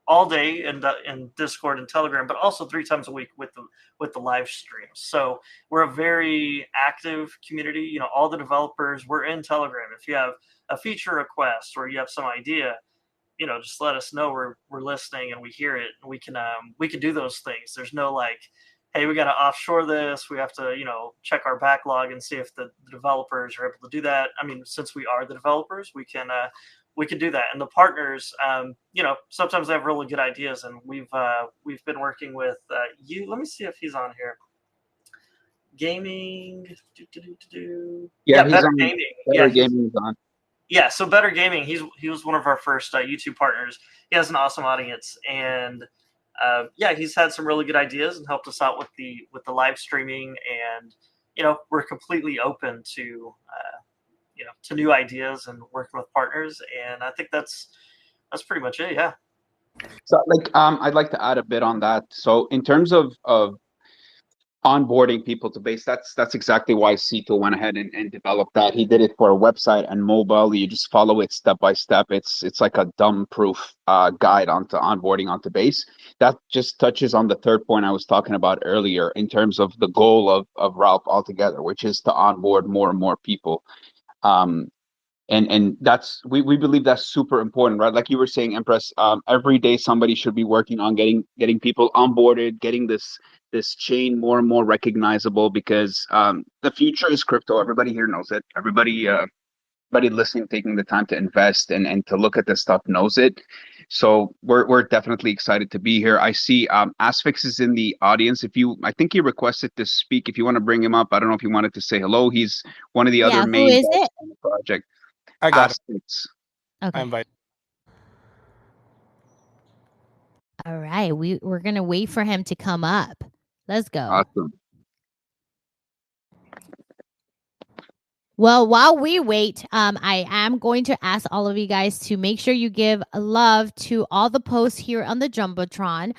all day in Discord and Telegram, but also 3 times a week with the live streams. So we're a very active community. All the developers, we're in Telegram. If you have a feature request or you have some idea, just let us know. We're listening and we hear it, and we can do those things. There's no like, hey, we got to offshore this. We have to check our backlog and see if the developers are able to do that. I mean, since we are the developers, we can do that. And the partners, sometimes they have really good ideas, and we've been working with you. Let me see if he's on here. Gaming.
Yeah,
Better Gaming.
Better Gaming is on.
Yeah, so Better Gaming, he was one of our first YouTube partners. He has an awesome audience, and he's had some really good ideas and helped us out with the live streaming. And we're completely open to to new ideas and working with partners. And I think that's pretty much it. Yeah.
So I'd like to add a bit on that. So in terms of onboarding people to base, that's exactly why Cito went ahead and developed that. He did it for a website and mobile. You just follow it step by step. It's like a dumb proof guide onto onboarding onto base. That just touches on the third point I was talking about earlier in terms of the goal of Ralph altogether, which is to onboard more and more people. And that's we believe that's super important, right? Like you were saying, Empress, every day somebody should be working on getting people onboarded, getting this chain more and more recognizable, because the future is crypto. Everybody here knows it. Everybody listening, taking the time to invest and to look at this stuff knows it. So we're definitely excited to be here. I see Asphyx is in the audience. I think he requested to speak. If you want to bring him up, I don't know if you wanted to say hello. He's one of the other main
who is
guys
it?
on the project.
I got it.
Okay.
I invite.
All right, we're gonna wait for him to come up. Let's go.
Awesome.
Well, while we wait, I am going to ask all of you guys to make sure you give love to all the posts here on the Jumbotron.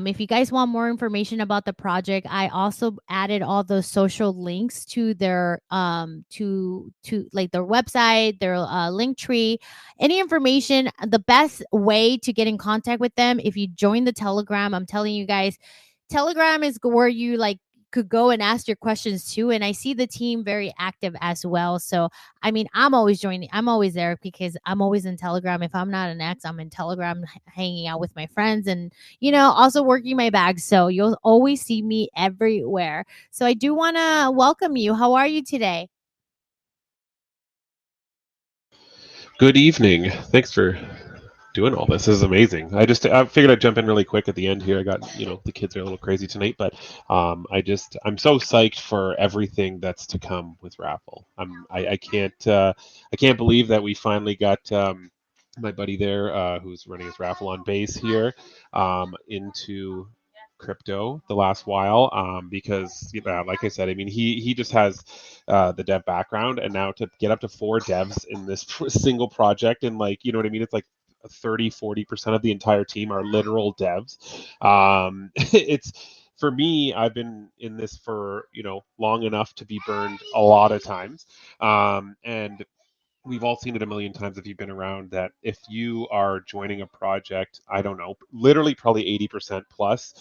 If you guys want more information about the project, I also added all the social links to their to like their website, their link tree, any information. The best way to get in contact with them, if you join the Telegram, I'm telling you guys, Telegram is where you like could go and ask your questions too. And I see the team very active as well. So, I mean, I'm always joining, I'm always there because I'm always in Telegram. If I'm not an ex, I'm in Telegram hanging out with my friends and, also working my bag. So you'll always see me everywhere. So I do want to welcome you. How are you today?
Good evening. Thanks for doing all this. This is amazing. I figured I'd jump in really quick at the end here. I got, the kids are a little crazy tonight, but I'm so psyched for everything that's to come with RAFL. I can't believe that we finally got my buddy there, who's running his RAFL on base here, into crypto the last while, because like I said, I mean he just has the dev background, and now to get up to 4 devs in this single project, and like, you know what I mean, it's like 30-40% of the entire team are literal devs. It's, for me, I've been in this for long enough to be burned a lot of times, and we've all seen it a million times if you've been around, that if you are joining a project, I don't know, literally probably 80% plus,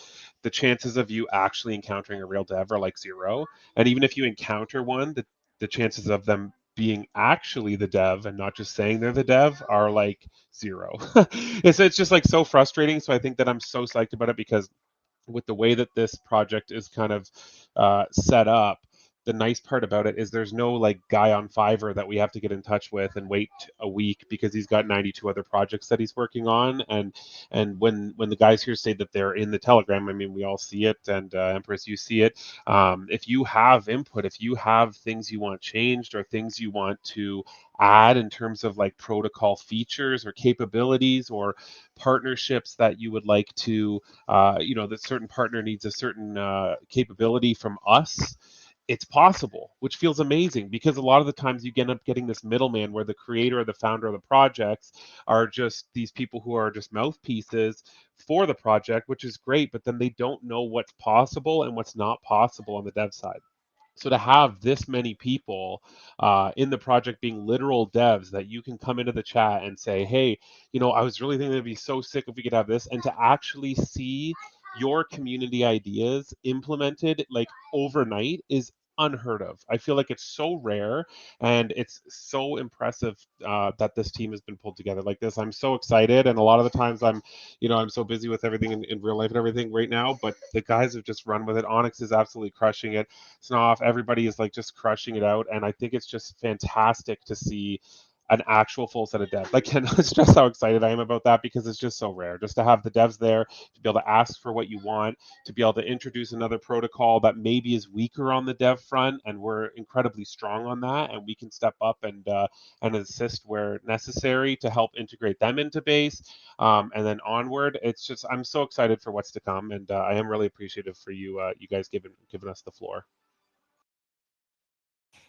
the chances of you actually encountering a real dev are like 0. And even if you encounter one, the chances of them being actually the dev and not just saying they're the dev are like 0. It's just like so frustrating. So I think that I'm so psyched about it, because with the way that this project is kind of set up, the nice part about it is there's no like guy on Fiverr that we have to get in touch with and wait a week because he's got 92 other projects that he's working on. And when the guys here say that they're in the Telegram, I mean, we all see it, and Empress, you see it. If you have input, if you have things you want changed or things you want to add in terms of like protocol features or capabilities or partnerships that you would like to, that certain partner needs a certain capability from us, it's possible, which feels amazing, because a lot of the times you end up getting this middleman where the creator or the founder of the projects are just these people who are just mouthpieces for the project, which is great, but then they don't know what's possible and what's not possible on the dev side. So to have this many people in the project being literal devs, that you can come into the chat and say, hey, I was really thinking it'd be so sick if we could have this, and to actually see your community ideas implemented like overnight is unheard of. I feel like it's so rare, and it's so impressive that this team has been pulled together like this. I'm so excited, and a lot of the times I'm so busy with everything in real life and everything right now, but the guys have just run with it. Onyx is absolutely crushing it. Snoff, everybody is like just crushing it out, and I think it's just fantastic to see an actual full set of devs. Like, can it's just how excited I am about that, because it's just so rare just to have the devs there, to be able to ask for what you want, to be able to introduce another protocol that maybe is weaker on the dev front, and we're incredibly strong on that, and we can step up and assist where necessary to help integrate them into base, and then onward. It's just, I'm so excited for what's to come, and I am really appreciative for you guys giving us the floor.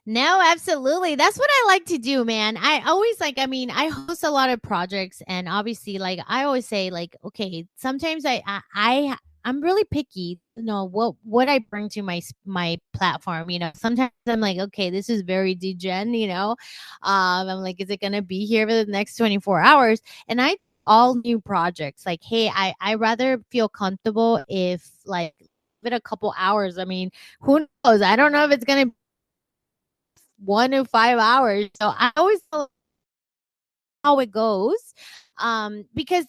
No, absolutely. That's what I like to do, man. I always I host a lot of projects, and obviously like I always say, like, okay, sometimes I'm really picky, what I bring to my platform. Sometimes I'm like, okay, this is very degen, I'm like, is it going to be here for the next 24 hours? And I all new projects, like, hey, I rather feel comfortable if like give it a couple hours. I mean, who knows? I don't know if it's going to 1 to 5 hours. So I always know how it goes. Because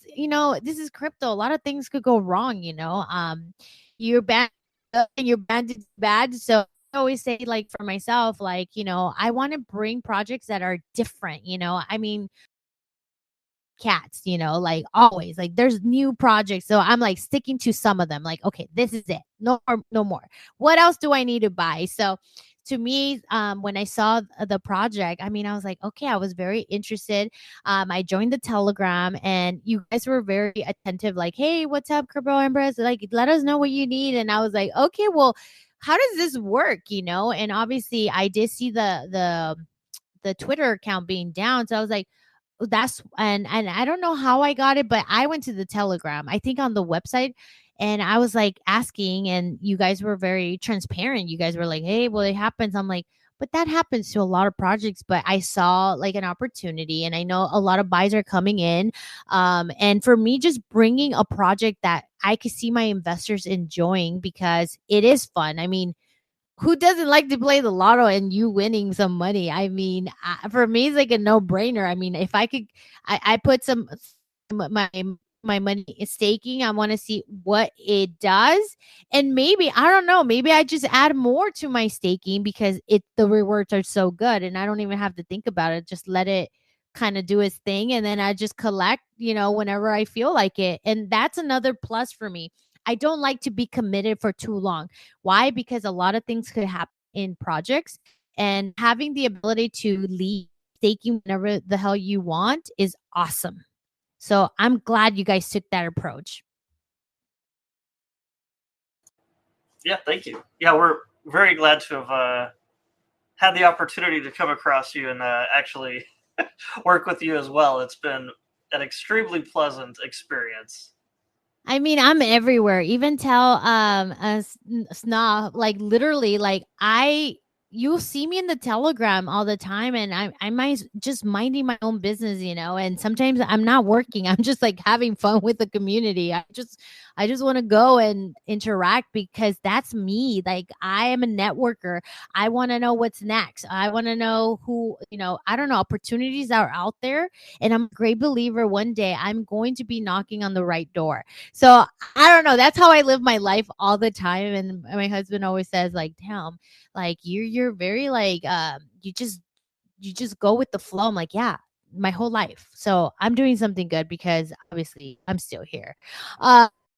this is crypto. A lot of things could go wrong, you're banned and you're banned bad. So I always say, like, for myself, like, I want to bring projects that are different, I mean, cats, like always, like there's new projects. So I'm like sticking to some of them, like, okay, this is it. No more. What else do I need to buy? So to me, when I saw the project, I mean, I was like, okay, I was very interested. I joined the Telegram, and you guys were very attentive, like, hey, what's up, Kerbo Empress? Like, let us know what you need. And I was like, okay, well, how does this work? And obviously I did see the Twitter account being down. So I was like, that's and I don't know how I got it, but I went to the Telegram, I think on the website, and I was like asking, and you guys were very transparent. You guys were like, hey, well, it happens. I'm like, but that happens to a lot of projects. But I saw like an opportunity, and I know a lot of buys are coming in. And for me, just bringing a project that I could see my investors enjoying, because it is fun. I mean, who doesn't like to play the lotto and you winning some money? I mean, for me, it's like a no brainer. I mean, if I could, I put some my money is staking. I want to see what it does, and maybe, I don't know. Maybe I just add more to my staking because the rewards are so good, and I don't even have to think about it. Just let it kind of do its thing, and then I just collect, whenever I feel like it. And that's another plus for me. I don't like to be committed for too long. Why? Because a lot of things could happen in projects, and having the ability to leave staking whenever the hell you want is awesome. So I'm glad you guys took that approach.
Yeah, thank you. Yeah, we're very glad to have had the opportunity to come across you and actually work with you as well. It's been an extremely pleasant experience.
I mean, I'm everywhere. Even tell Sna, like literally, like you'll see me in the Telegram all the time, and I might just minding my own business, and sometimes I'm not working. I'm just like having fun with the community. I just want to go and interact, because that's me. Like, I am a networker. I want to know what's next. I want to know who, I don't know, opportunities are out there. And I'm a great believer, one day I'm going to be knocking on the right door. So I don't know. That's how I live my life all the time. And my husband always says, like, damn, like you're very like you just go with the flow. I'm like, yeah, my whole life. So I'm doing something good, because obviously I'm still here.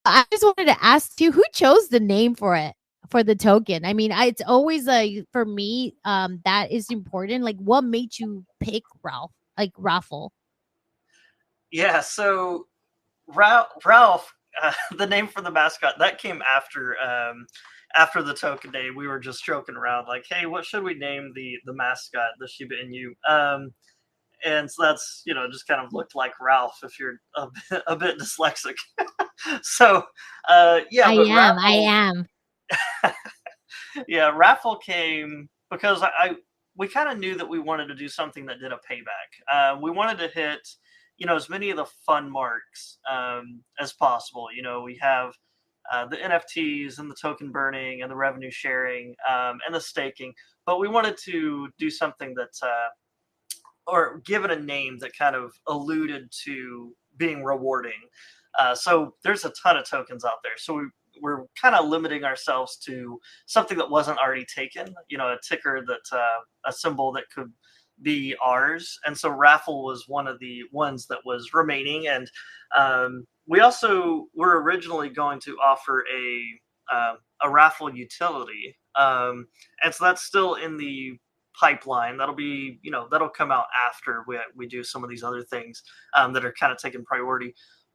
I just wanted to ask you, who chose the name for it, for the token? I mean, it's always like, for me, that is important. Like, what made you pick Ralph, like Raffle?
Yeah, so Ralph, the name for the mascot, that came after the token day. We were just joking around, like, hey, what should we name the mascot, the Shiba Inu? And so that's, just kind of looked like Ralph if you're a bit dyslexic. So yeah,
I
but
am. I
Raffle,
am.
yeah, Raffle came because we kind of knew that we wanted to do something that did a payback. We wanted to hit, as many of the fun marks as possible. We have the NFTs and the token burning and the revenue sharing and the staking, but we wanted to do something that, or give it a name that kind of alluded to being rewarding. So there's a ton of tokens out there. So we're kind of limiting ourselves to something that wasn't already taken, a ticker that, a symbol that could be ours. And so Raffle was one of the ones that was remaining. And we also were originally going to offer a Raffle utility. And so that's still in the pipeline. That'll be, that'll come out after we do some of these other things that are kind of taking priority.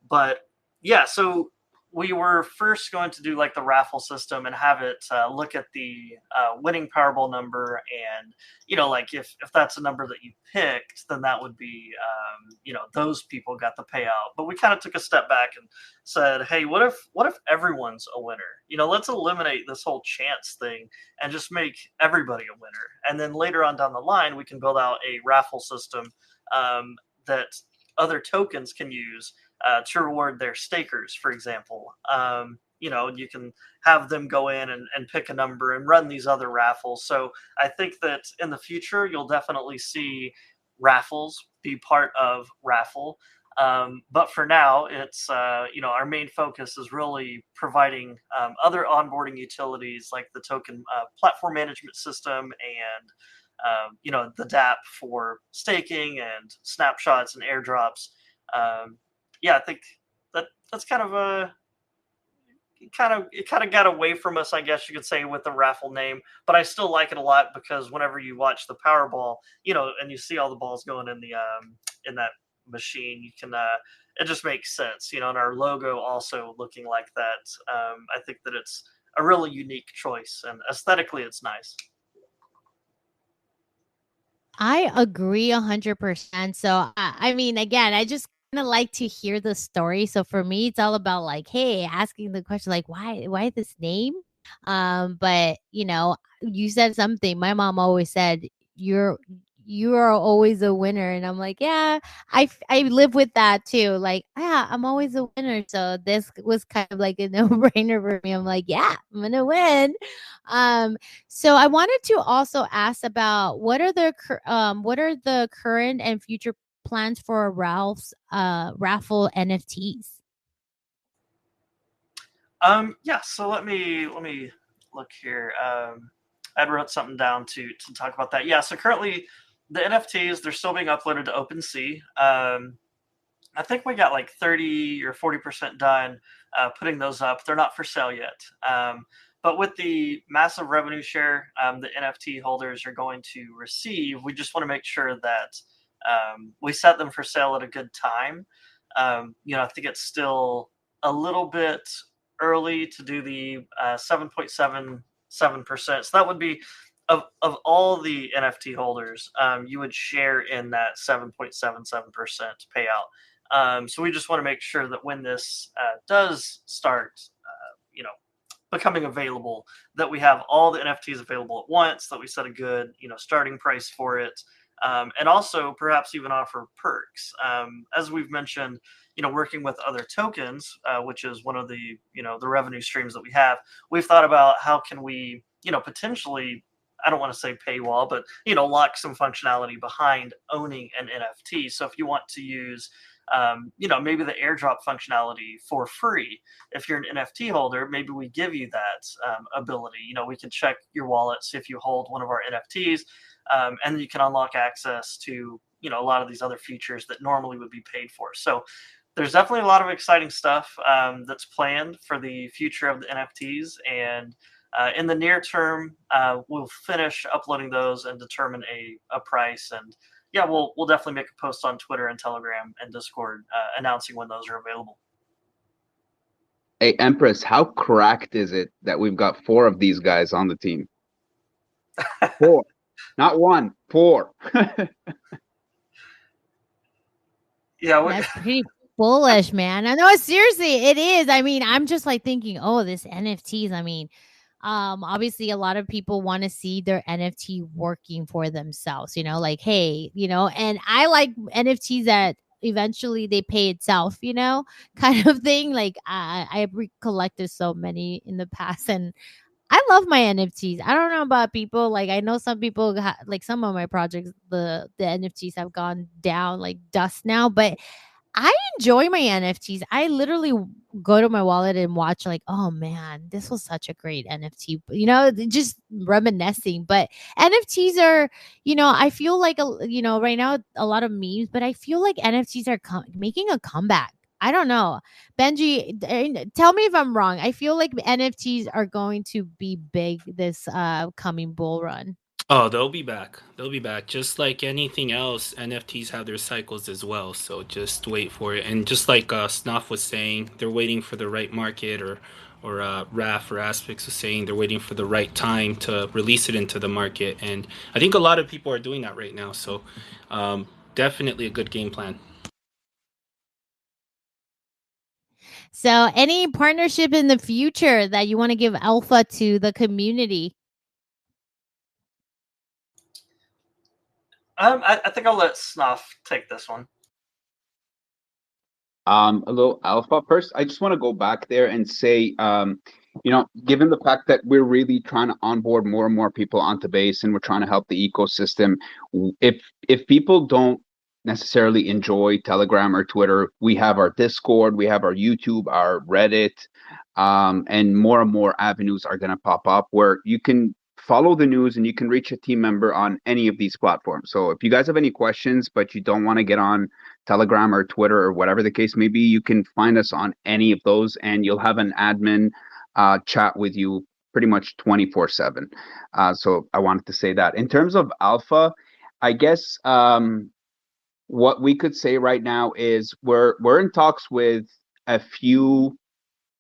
But yeah, so we were first going to do like the raffle system and have it look at the winning Powerball number, and like if that's a number that you picked, then that would be those people got the payout. But we kind of took a step back and said, hey, what if everyone's a winner? Let's eliminate this whole chance thing and just make everybody a winner. And then later on down the line, we can build out a raffle system that other tokens can use to reward their stakers, for example. You can have them go in and pick a number and run these other raffles. So I think that in the future, you'll definitely see raffles be part of Raffle. But for now, it's our main focus is really providing other onboarding utilities like the token platform management system and the DApp for staking and snapshots and airdrops. Yeah, I think that's kind of it kind of got away from us, I guess you could say, with the raffle name. But I still like it a lot because whenever you watch the Powerball, and you see all the balls going in that machine, you can it just makes sense, and our logo also looking like that. I think that it's a really unique choice, and aesthetically, it's nice.
I agree 100%. So, I mean, again, I just kind of like to hear the story. So for me, it's all about like, hey, asking the question, like, why this name? But you said something. My mom always said, "You're you are always a winner," and I'm like, yeah, I live with that too. Like, yeah, I'm always a winner. So this was kind of like a no brainer for me. I'm like, yeah, I'm gonna win. Um, so I wanted to also ask about what are the current and future plans for Ralph's raffle NFTs?
Yeah. So let me look here. I wrote something down to talk about that. Yeah. So currently, the NFTs, they're still being uploaded to OpenSea. I think we got like 30 or 40% done putting those up. They're not for sale yet. But with the massive revenue share the NFT holders are going to receive, we just want to make sure that we set them for sale at a good time. I think it's still a little bit early to do the 7.77%. So that would be of all the NFT holders, you would share in that 7.77% payout. So we just want to make sure that when this does start, becoming available, that we have all the NFTs available at once, that we set a good, starting price for it, and also perhaps even offer perks. As we've mentioned, working with other tokens, which is one of the, the revenue streams that we have, we've thought about how can we, potentially, I don't want to say paywall, but lock some functionality behind owning an NFT. So if you want to use maybe the airdrop functionality for free. If you're an NFT holder, maybe we give you that ability. We can check your wallet, see if you hold one of our NFTs, and then you can unlock access to a lot of these other features that normally would be paid for. So there's definitely a lot of exciting stuff that's planned for the future of the NFTs, and in the near term, we'll finish uploading those and determine a price. And yeah, we'll definitely make a post on Twitter and Telegram and Discord announcing when those are available.
Hey, Empress, how cracked is it that we've got 4 of these guys on the team? 4, not 1, 4.
Yeah,
That's pretty bullish, man. I know, seriously, it is. I mean, I'm just like thinking, oh, this NFTs. I mean, obviously a lot of people want to see their NFT working for themselves, like, hey, and I like NFTs that eventually they pay itself, kind of thing. Like I've collected so many in the past, and I love my NFTs. I don't know about people. Like, I know some people like some of my projects, the NFTs have gone down like dust now, but I enjoy my NFTs. I literally go to my wallet and watch like, oh man, this was such a great NFT. Just reminiscing. But NFTs are, I feel like right now a lot of memes, but I feel like NFTs are making a comeback. I don't know. Benji, tell me if I'm wrong. I feel like NFTs are going to be big this coming bull run.
Oh, they'll be back. They'll be back. Just like anything else, NFTs have their cycles as well. So just wait for it. And just like Snuff was saying, they're waiting for the right market, or Raf or Aspix was saying, they're waiting for the right time to release it into the market. And I think a lot of people are doing that right now. So definitely a good game plan.
So, any partnership in the future that you want to give alpha to the community?
I think I'll let Snuff take this one.
A little alpha first. I just want to go back there and say, given the fact that we're really trying to onboard more and more people onto base, and we're trying to help the ecosystem, if people don't necessarily enjoy Telegram or Twitter, we have our Discord, we have our YouTube, our Reddit, and more avenues are going to pop up where you can follow the news and you can reach a team member on any of these platforms. So if you guys have any questions, but you don't want to get on Telegram or Twitter or whatever the case may be, you can find us on any of those, and you'll have an admin chat with you pretty much 24/7. So I wanted to say that. In terms of alpha, I guess what we could say right now is we're in talks with a few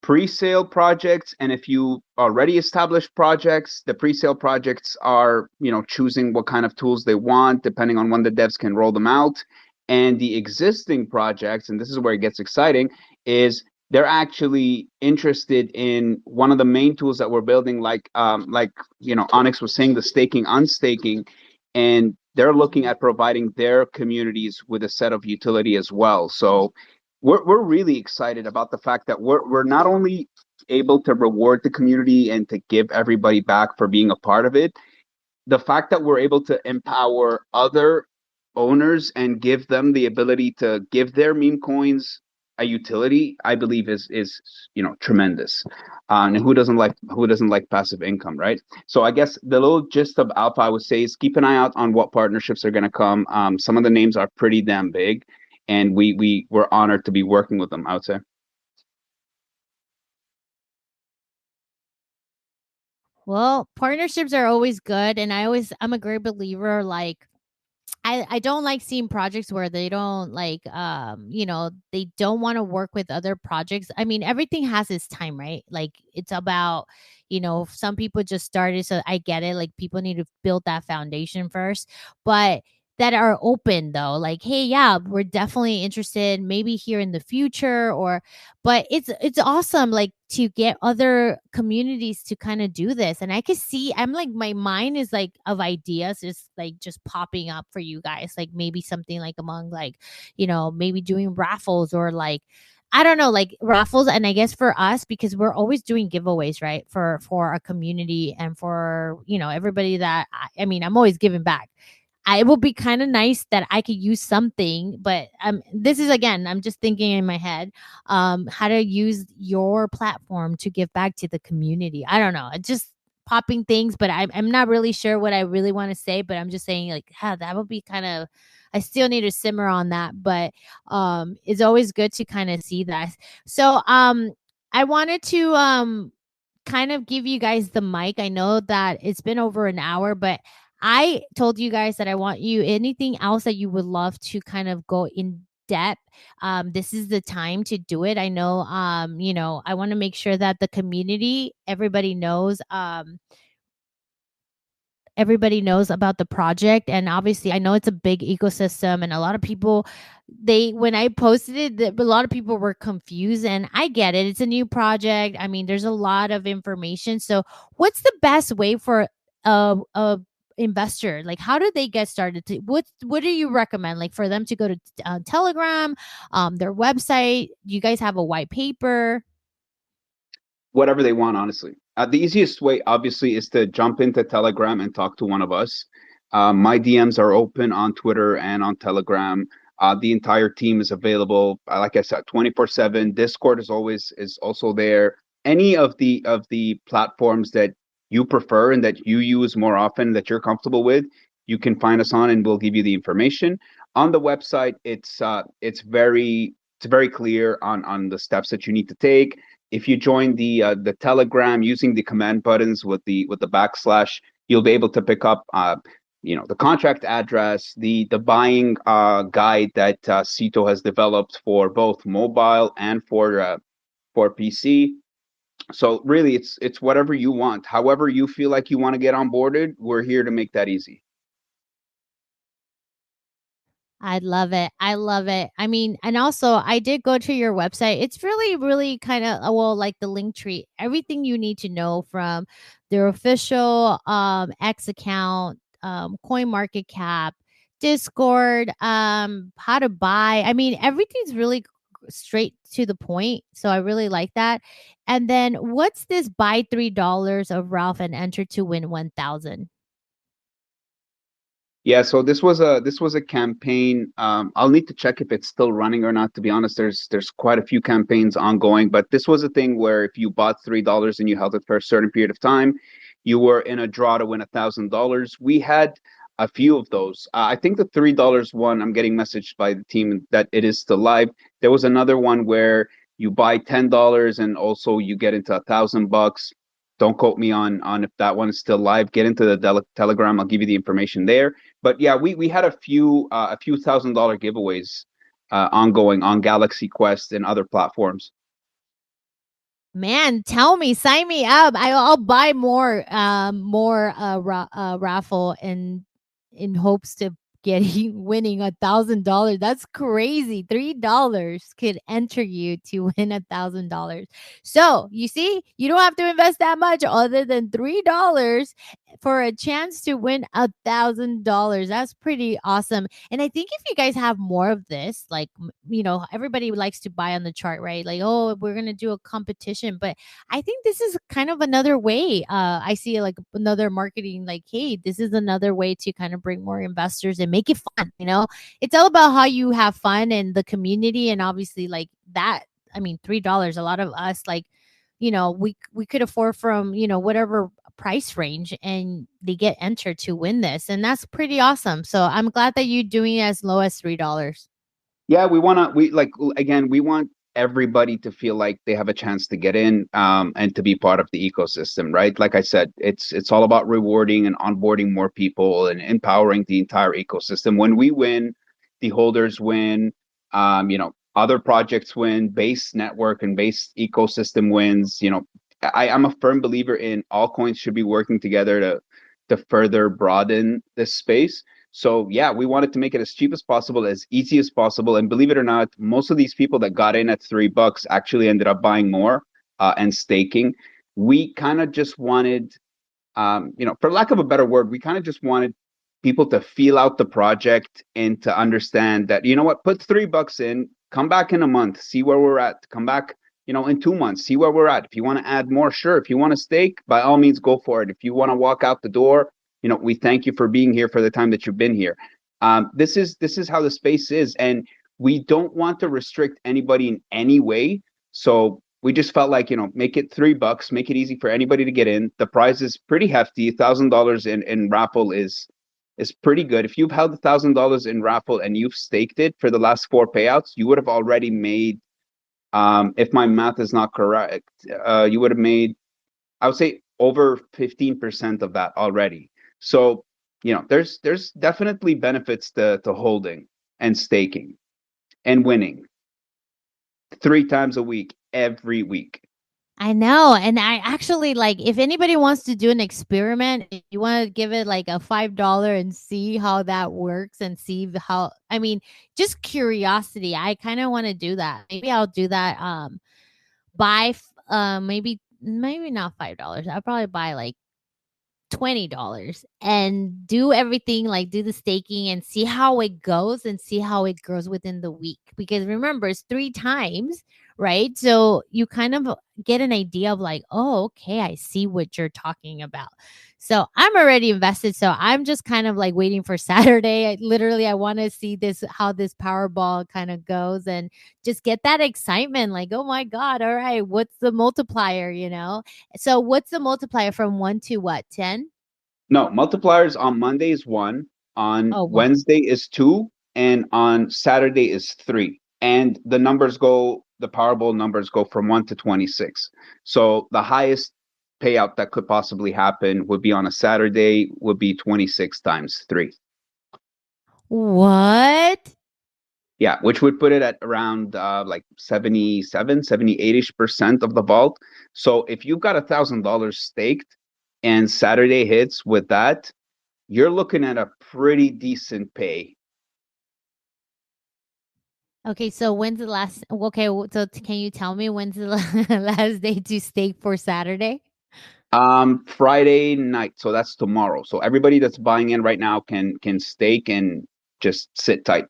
pre-sale projects and a few already established projects. The pre-sale projects are, choosing what kind of tools they want depending on when the devs can roll them out. And the existing projects, and this is where it gets exciting, is they're actually interested in one of the main tools that we're building, like Onyx was saying, the staking, unstaking, and they're looking at providing their communities with a set of utility as well. So we're really excited about the fact that we're not only able to reward the community and to give everybody back for being a part of it, the fact that we're able to empower other owners and give them the ability to give their meme coins a utility, I believe is tremendous. And who doesn't like passive income, right? So I guess the little gist of alpha, I would say, is keep an eye out on what partnerships are going to come. Some of the names are pretty damn big, and we're honored to be working with them, I would say.
Well, partnerships are always good, and I'm a great believer. Like, I don't like seeing projects where they don't like they don't want to work with other projects. I mean, everything has its time, right? Like, it's about, some people just started, so I get it. Like, people need to build that foundation first, but that are open though, like, hey, yeah, we're definitely interested, maybe here in the future, or but it's awesome, like, to get other communities to kind of do this. And I can see, I'm like, my mind is like of ideas just popping up for you guys, like maybe something like among, like, maybe doing raffles, or like, I don't know, like raffles. And I guess for us, because we're always doing giveaways, right, for our community, and for everybody that I mean, I'm always giving back. It will be kind of nice that I could use something, but this is, again, I'm just thinking in my head, how to use your platform to give back to the community. I don't know, it's just popping things, but I'm not really sure what I really want to say. But I'm just saying, like, that would be kind of. I still need to simmer on that, but it's always good to kind of see that. So I wanted to kind of give you guys the mic. I know that it's been over an hour, but I told you guys that I want you, anything else that you would love to kind of go in depth. This is the time to do it. I know, I want to make sure that the community, everybody knows about the project. And obviously, I know it's a big ecosystem, and a lot of people, when I posted it, a lot of people were confused, and I get it, it's a new project. I mean, there's a lot of information. So what's the best way for a investor, like, how do they get started? What do you recommend, like, for them to go to Telegram, their website? You guys have a white paper?
Whatever they want, honestly. The easiest way, obviously, is to jump into Telegram and talk to one of us. My DMs are open on Twitter and on Telegram. The entire team is available, like I said, 24/7. Discord is also there. Any of the platforms that you prefer and that you use more often, that you're comfortable with, you can find us on, and we'll give you the information. On the website, it's very clear on the steps that you need to take. If you join the Telegram using the command buttons with the backslash, you'll be able to pick up the contract address, the buying guide that Cito has developed for both mobile and for PC. So really, it's whatever you want. However you feel like you want to get onboarded, we're here to make that easy.
I love it. I love it. I mean, and also I did go to your website. It's really, really kind of, well, like the link tree, everything you need to know from their official X account, coin market cap, Discord, how to buy. I mean, everything's really straight to the point. So I really like that. And then what's this buy $3 of Ralph and enter to win 1,000?
Yeah, so this was a campaign. I'll need to check if it's still running or not. To be honest, there's quite a few campaigns ongoing, but this was a thing where if you bought $3 and you held it for a certain period of time, you were in a draw to win $1,000. We had a few of those. I think the $3 one, I'm getting messaged by the team that it is still live. There was another one where you buy $10 and also you get into $1,000. Don't quote me on if that one is still live. Get into the Telegram. I'll give you the information there. But yeah, we had a few $1,000 giveaways ongoing on Galaxy Quest and other platforms.
Man, tell me, sign me up. I'll buy more raffle in hopes to getting winning $1,000. That's crazy. $3 could enter you to win $1,000. So you see, you don't have to invest that much other than $3 for a chance to win $1,000. That's pretty awesome. And I think if you guys have more of this, like everybody likes to buy on the chart, right? Like, oh, we're gonna do a competition, but I think this is kind of another way. I see like another marketing, like, hey, this is another way to kind of bring more investors and make it fun. It's all about how you have fun and the community, and obviously like that. I mean, $3. A lot of us like, we could afford from whatever price range, and they get entered to win this, and that's pretty awesome. So I'm glad that you're doing it as low as $3.
Yeah, we want everybody to feel like they have a chance to get in, and to be part of the ecosystem, right? Like I said, it's all about rewarding and onboarding more people and empowering the entire ecosystem. When we win, the holders win, other projects win, base network and base ecosystem wins. I'm a firm believer in all coins should be working together to further broaden this space. So yeah, we wanted to make it as cheap as possible, as easy as possible. And believe it or not, most of these people that got in at $3 actually ended up buying more and staking. We kind of just wanted, for lack of a better word, we kind of just wanted people to feel out the project and to understand that, you know what, put $3 in, come back in a month, see where we're at, come back, in 2 months, see where we're at. If you want to add more, sure. If you want to stake, by all means, go for it. If you want to walk out the door, we thank you for being here for the time that you've been here. This is how the space is, and we don't want to restrict anybody in any way. So we just felt like, make it $3, make it easy for anybody to get in. The prize is pretty hefty. $1,000 in raffle is pretty good. If you've held $1,000 in raffle and you've staked it for the last 4 payouts, you would have already made, if my math is not correct, you would have made, I would say, over 15% of that already. So, there's definitely benefits to holding and staking and winning 3 times a week, every week.
I know. And I actually, like, if anybody wants to do an experiment, if you want to give it like a $5 and see how that works and see how, I mean, just curiosity. I kind of want to do that. Maybe I'll do that. Buy, maybe not $5. I'll probably buy like $20 and do everything, like do the staking and see how it goes and see how it grows within the week. Because remember, it's 3 times, right? So you kind of get an idea of like, oh, okay, I see what you're talking about. So I'm already invested. So I'm just kind of like waiting for Saturday. I want to see how this Powerball kind of goes and just get that excitement. Like, oh my God, all right, what's the multiplier, So what's the multiplier from 1 to what, 10?
No, multipliers on Monday is 1, on
Oh, wow.
Wednesday is 2, and on Saturday is 3. And the Powerball numbers go from 1 to 26. So the highest payout that could possibly happen would be on a Saturday, would be 26 times 3.
What?
Yeah, which would put it at around like 77, 78-ish% of the vault. So if you've got $1,000 staked and Saturday hits with that, you're looking at a pretty decent pay.
Okay, so when's the last? Okay, so can you tell me when's the last day to stake for Saturday?
Friday night, so that's tomorrow. So everybody that's buying in right now can stake and just sit tight.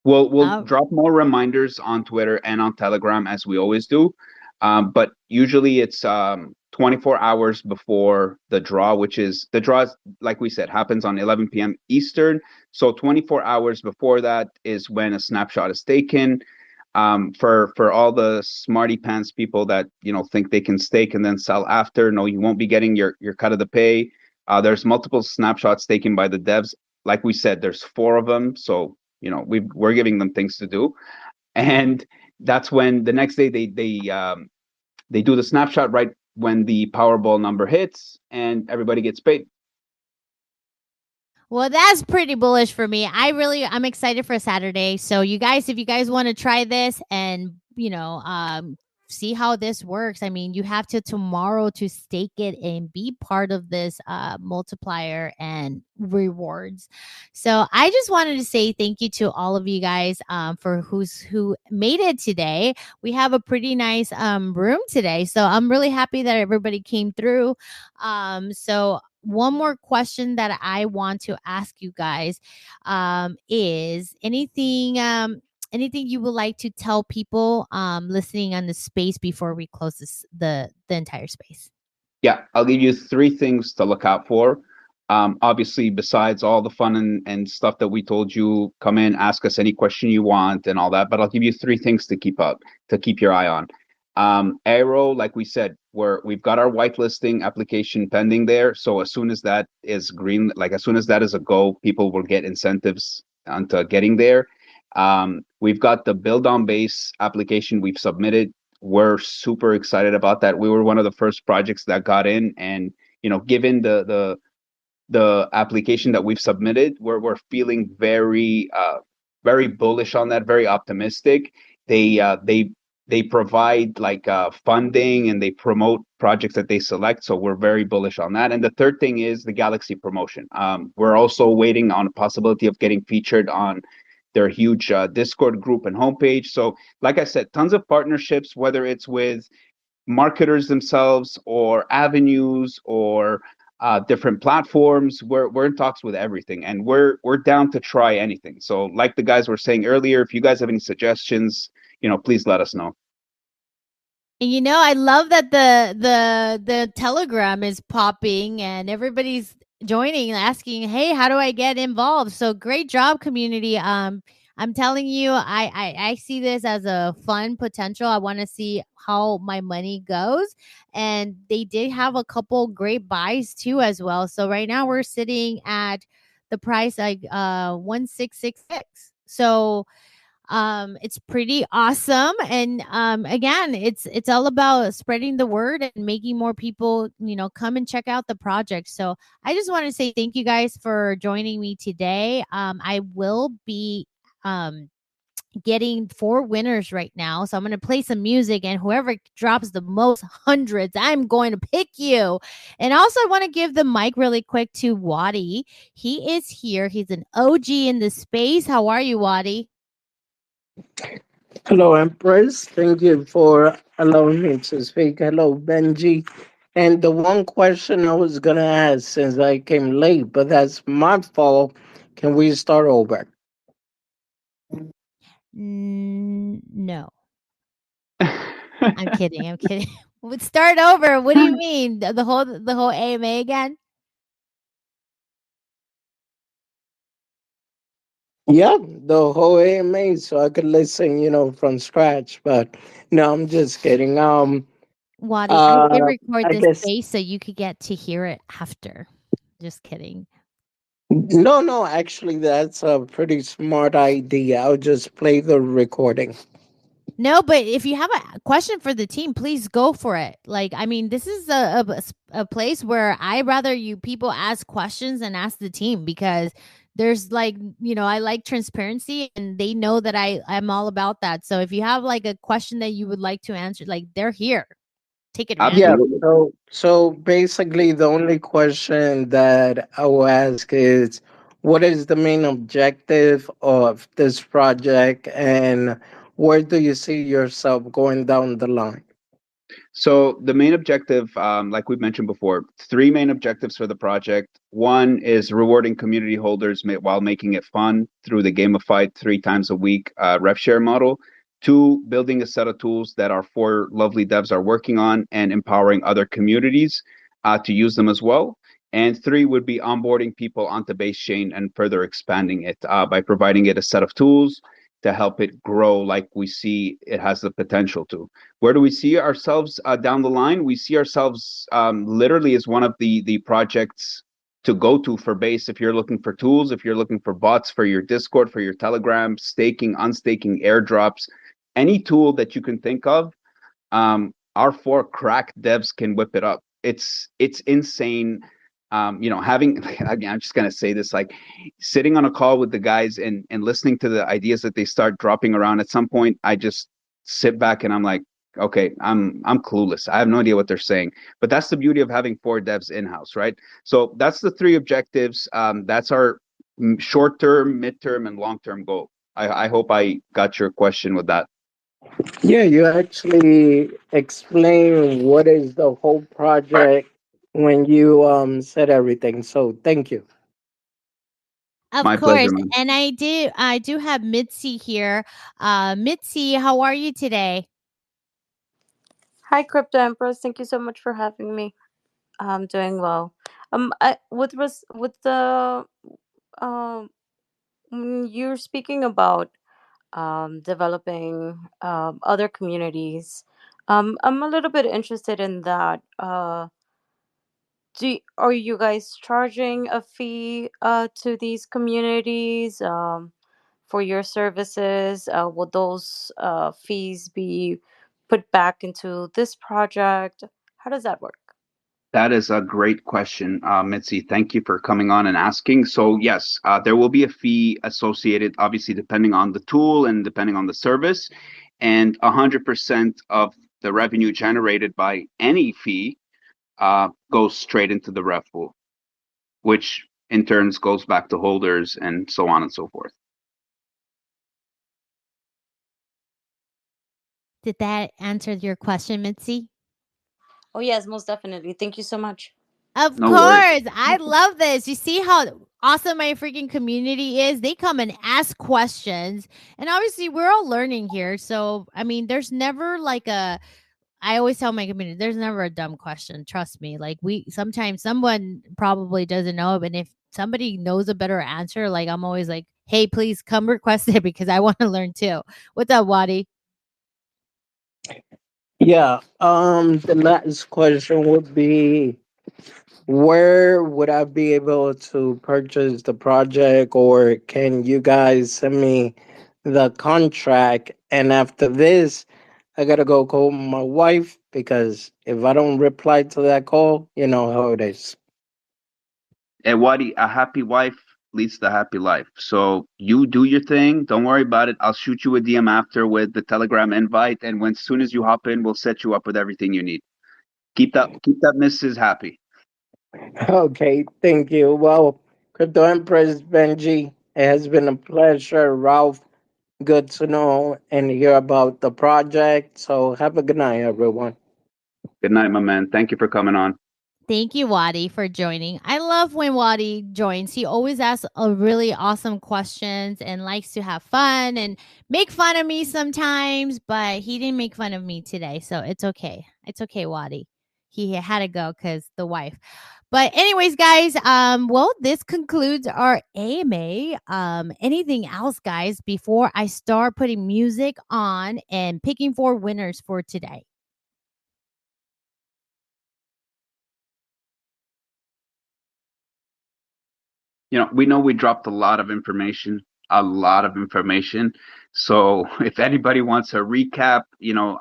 We'll drop more reminders on Twitter and on Telegram as we always do. But usually it's 24 hours before the draw, like we said, happens on 11 p.m. Eastern. So 24 hours before that is when a snapshot is taken. For all the smarty pants people that think they can stake and then sell after, no, you won't be getting your cut of the pay. There's multiple snapshots taken by the devs. Like we said, there's 4 of them. So we're giving them things to do. And that's when the next day they do the snapshot right when the Powerball number hits, and everybody gets paid.
Well, that's pretty bullish for me. I'm excited for Saturday. So you guys, if you guys want to try this and, see how this works. I mean, you have to tomorrow to stake it and be part of this multiplier and rewards. So I just wanted to say thank you to all of you guys for who made it today. We have a pretty nice room today. So I'm really happy that everybody came through. So one more question that I want to ask you guys is anything you would like to tell people listening on the space before we close the entire space?
Yeah, I'll give you 3 things to look out for. Obviously, besides all the fun and stuff that we told you, come in, ask us any question you want and all that. But I'll give you 3 things to keep your eye on. Arrow, like we said, we've got our whitelisting application pending there. So as soon as that is green, like as soon as that is a go, people will get incentives onto getting there. We've got the build on base application we've submitted. We're super excited about that. We were one of the first projects that got in, and given the application that we've submitted, we're feeling very bullish on that, very optimistic. They provide like funding, and they promote projects that they select, so we're very bullish on that. And the third thing is the Galaxy promotion. We're also waiting on a possibility of getting featured on their huge Discord group and homepage. So like I said, tons of partnerships, whether it's with marketers themselves or avenues or different platforms. We're in talks with everything, and we're down to try anything. So like the guys were saying earlier, if you guys have any suggestions, please let us know.
And I love that the Telegram is popping and everybody's joining, asking, "Hey, how do I get involved?" So great job, community. I'm telling you, I see this as a fun potential. I want to see how my money goes, and they did have a couple great buys too as well. So right now we're sitting at the price like 1666. So it's pretty awesome. And again, it's all about spreading the word and making more people come and check out the project. So I just want to say thank you guys for joining me today. I will be getting 4 winners right now, so I'm going to play some music, and whoever drops the most hundreds, I'm going to pick you. And also I want to give the mic really quick to Wadi. He is here. He's an OG in the space. How are you, Wadi?
Hello, Empress. Thank you for allowing me to speak. Hello, Benji. And the one question I was going to ask since I came late, but that's my fault, can we start over?
No. I'm kidding. We'd start over. What do you mean? The whole AMA again?
Yeah, the whole AMA, so I could listen, from scratch. But no, I'm just kidding.
Wadi, I did record
I
this
guess
space so you could get to hear it after. Just kidding.
no, actually, that's a pretty smart idea. I'll just play the recording.
No, but if you have a question for the team, please go for it. Like, I mean, this is a place where I rather you people ask questions and ask the team, because there's like, I like transparency, and they know that I'm all about that. So if you have like a question that you would like to answer, like, they're here. Take advantage.
Yeah,
Absolutely.
so basically the only question that I will ask is what is the main objective of this project and where do you see yourself going down the line?
So the main objective, like we've mentioned before, 3 main objectives for the project. One is rewarding community holders while making it fun through the gamified 3 times a week rev share model. 2, building a set of tools that our 4 lovely devs are working on and empowering other communities to use them as well. And 3 would be onboarding people onto base chain and further expanding it by providing it a set of tools to help it grow like we see it has the potential to. Where do we see ourselves down the line? We see ourselves literally as one of the projects to go to for base. If you're looking for tools, if you're looking for bots for your Discord, for your Telegram, staking, unstaking, airdrops, any tool that you can think of, our four crack devs can whip it up. It's insane. Having again, I'm just gonna say this, like sitting on a call with the guys and listening to the ideas that they start dropping around. At some point, I just sit back and I'm like, okay, I'm clueless. I have no idea what they're saying. But that's the beauty of having four devs in house, right? So that's the three objectives. That's our short term, midterm, and long term goal. I hope I got your question with that.
Yeah, you actually explain what is the whole project when you said everything. So thank you.
Of
My pleasure,
course.
man.
And I do have Mitzi here. Mitzi, how are you today?
Hi, Crypto Empress. Thank you so much for having me. I'm doing well. With the when you're speaking about developing other communities, I'm a little bit interested in that. Are you guys charging a fee to these communities for your services? Will those fees be put back into this project? How does that work?
That is a great question, Mitzi. Thank you for coming on and asking. So yes, there will be a fee associated, obviously depending on the tool and depending on the service, and 100% of the revenue generated by any fee goes straight into the ref pool, which in turns goes back to holders and so on and so forth.
Did that answer your question, Mitzi?
Oh, yes, most definitely. Thank you so much.
Of
No worries.
course. I love this. You see how awesome my freaking community is? They come and ask questions. And obviously, we're all learning here. So, I mean, there's never like I always tell my community, there's never a dumb question. Trust me. Like, sometimes someone probably doesn't know. And if somebody knows a better answer, like, I'm always like, hey, please come request it because I want to learn too. What's up, Wadi?
Yeah. The last question would be, where would I be able to purchase the project, or can you guys send me the contract? And after this, I gotta go call my wife because if I don't reply to that call, you know how it is.
And Wadi, a happy wife leads to a happy life. So you do your thing. Don't worry about it. I'll shoot you a DM after with the Telegram invite, and when as soon as you hop in, we'll set you up with everything you need. Keep that missus happy.
Okay, thank you. Well, Crypto Empress Benji, it has been a pleasure. Ralph, good to know and hear about the project. So have a good night, everyone.
Good night, my man. Thank you for coming on.
Thank you, Wadi, for joining. I love when Wadi joins. He always asks a really awesome questions and likes to have fun and make fun of me sometimes, but he didn't make fun of me today, so it's okay. It's okay, Wadi. He had to go because the wife. But anyways, guys, well, this concludes our AMA. Anything else, guys, before I start putting music on and picking four winners for today?
We know we dropped a lot of information, a lot of information. So if anybody wants a recap,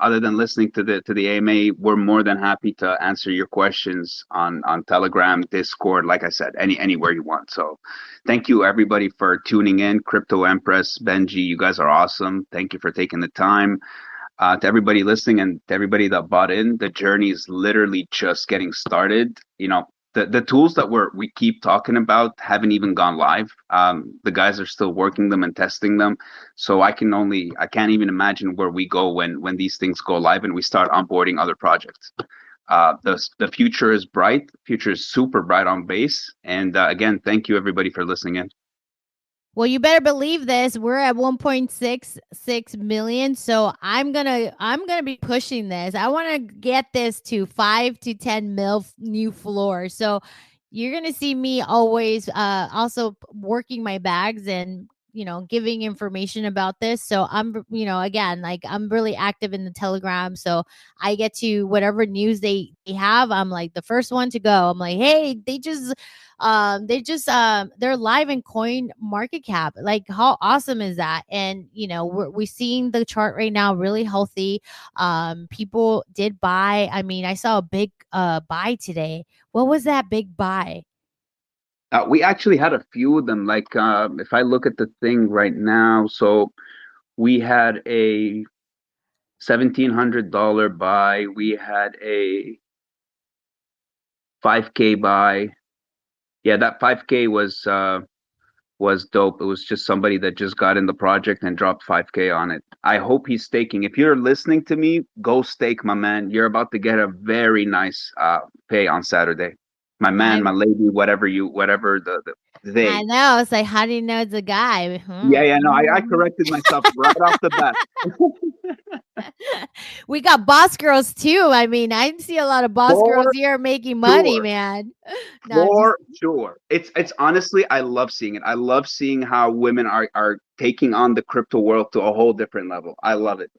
other than listening to the AMA, we're more than happy to answer your questions on Telegram, Discord, like I said, anywhere you want. So thank you everybody for tuning in. Crypto Empress, Benji, you guys are awesome. Thank you for taking the time. To everybody listening and to everybody that bought in, the journey is literally just getting started. The tools that we keep talking about haven't even gone live. The guys are still working them and testing them. So I can't even imagine where we go when these things go live and we start onboarding other projects. The future is bright. The future is super bright on base. And again, thank you everybody for listening in.
Well, you better believe this. We're at 1.66 million, so I'm gonna be pushing this. I want to get this to 5 to 10 mil new floors. So you're gonna see me always also working my bags and giving information about this. So I'm, again, like I'm really active in the Telegram. So I get to whatever news they have. I'm like the first one to go. I'm like, hey, they're live in Coin Market Cap. Like, how awesome is that? And we're seeing the chart right now really healthy. People did buy. I mean, I saw a big buy today. What was that big buy?
We actually had a few of them. Like, if I look at the thing right now, so we had a $1,700 buy. We had a 5K buy. Yeah, that 5K was dope. It was just somebody that just got in the project and dropped 5K on it. I hope he's staking. If you're listening to me, go stake, my man. You're about to get a very nice pay on Saturday. My man, my lady, whatever they.
I know. It's like, how do you know it's a guy?
Yeah, no, I corrected myself right off the bat.
We got boss girls too. I mean, I see a lot of boss girls here making money, man.
For sure. It's honestly, I love seeing it. I love seeing how women are taking on the crypto world to a whole different level. I love it.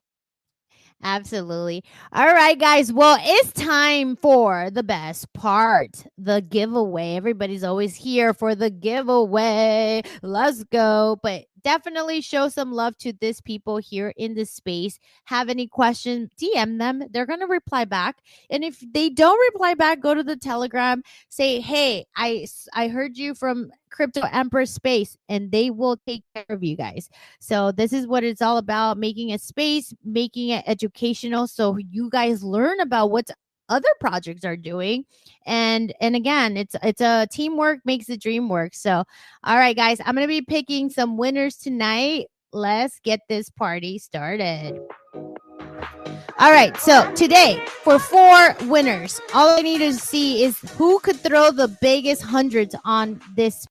Absolutely. All right, guys. Well, it's time for the best part, the giveaway. Everybody's always here for the giveaway. Let's go. But definitely show some love to this people here in this space. Have any questions, DM them. They're going to reply back. And if they don't reply back, go to the Telegram, say, hey, I heard you from Crypto Empress Space, and they will take care of you guys. So this is what it's all about, making a space, making it educational, so you guys learn about what other projects are doing. And again, it's a teamwork makes the dream work. So all right, guys, I'm gonna be picking some winners tonight. Let's get this party started. All right, so today for 4 winners, all I need to see is who could throw the biggest hundreds on this.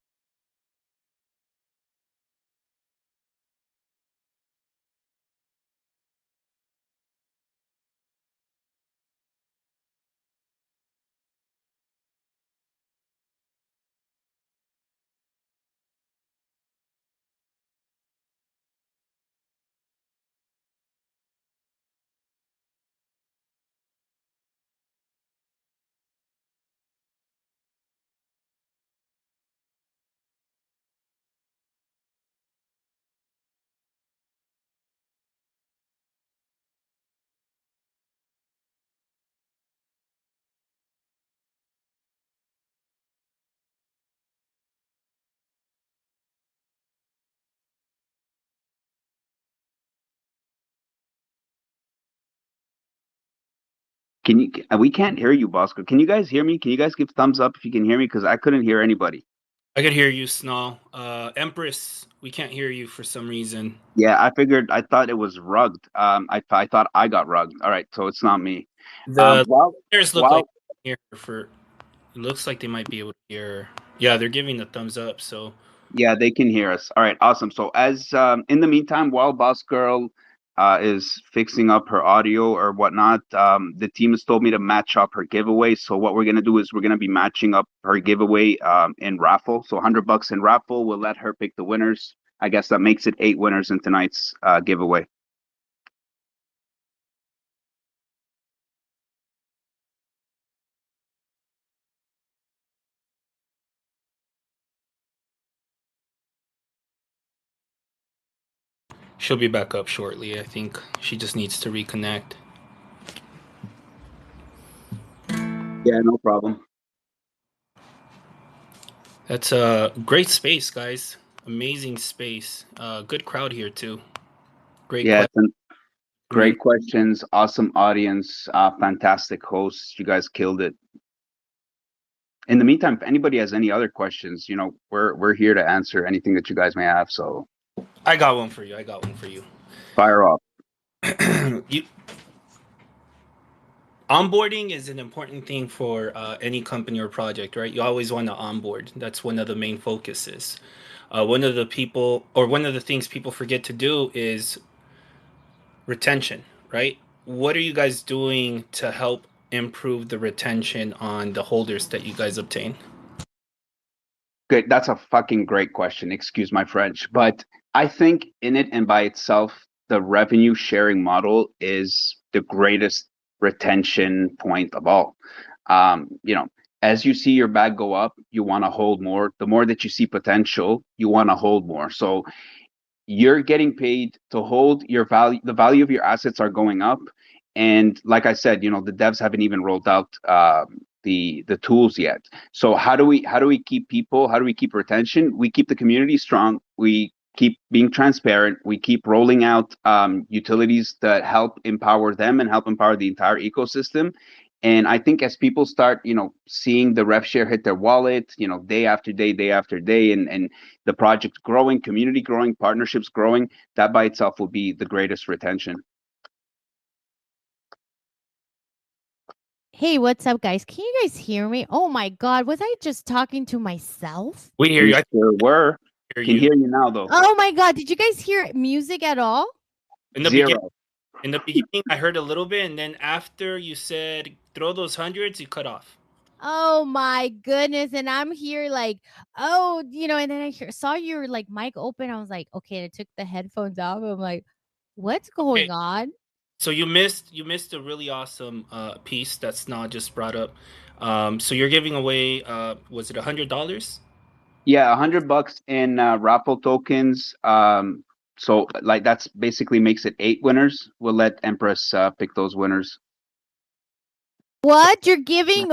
We can't hear you, Bosco. Can you guys hear me? Can you guys give thumbs up if you can hear me? Because I couldn't hear anybody.
I could hear you, Snall. Empress, we can't hear you for some reason.
Yeah, I thought it was rugged. I thought I got rugged. All right, so it's not me.
The players look like here for. It looks like they might be able to hear. Yeah, they're giving the thumbs up. So
yeah, they can hear us. All right, awesome. So as in the meantime, while Boss Girl is fixing up her audio or whatnot, the team has told me to match up her giveaway. So what we're gonna do is we're gonna be matching up her giveaway in raffle. So $100 in raffle. We'll let her pick the winners. I guess that makes it 8 winners in tonight's giveaway.
she'll be back up shortly. I think she just needs to reconnect.
Yeah, no problem.
That's a great space, guys. Amazing space. Good crowd here too. Great.
Yeah, great questions. Awesome audience. Fantastic hosts. You guys killed it. In the meantime, if anybody has any other questions, we're here to answer anything that you guys may have. So
I got one for you.
Fire off.
Onboarding is an important thing for any company or project, right? You always want to onboard. That's one of the main focuses. One of the things people forget to do is retention, right? What are you guys doing to help improve the retention on the holders that you guys obtain?
Good. That's a fucking great question. Excuse my French, but I think in it and by itself, the revenue sharing model is the greatest retention point of all. You know, as you see your bag go up, you want to hold more. The more that you see potential, you want to hold more. So you're getting paid to hold your value. The value of your assets are going up, and like I said, you know, the devs haven't even rolled out the tools yet. So how do we keep people? How do we keep retention? We keep the community strong. We keep being transparent. We keep rolling out utilities that help empower them and help empower the entire ecosystem. And I think as people start, you know, seeing the rev share hit their wallet, you know, day after day, day after day, and the project growing, community growing, partnerships growing, that by itself will be the greatest retention.
Hey, what's up, guys? Can you guys hear me? Oh my God, was I just talking to myself?
We hear
We
you. I
sure were.
hear
Can
you.
hear you now though.
Oh my God, did you guys hear music at all?
In the beginning,
Zero.
I heard a little bit, and then after you said throw those hundreds, you cut off.
Oh my goodness. And I'm here like, oh, and then saw your like mic open. I was like, okay, I took the headphones off. I'm like, what's
Okay,
going on?
so you missed a really awesome piece that's not just brought up. So you're giving away was it $100?
Yeah, $100 in raffle tokens. So like that's basically makes it 8 winners. We'll let Empress pick those winners.
What? You're giving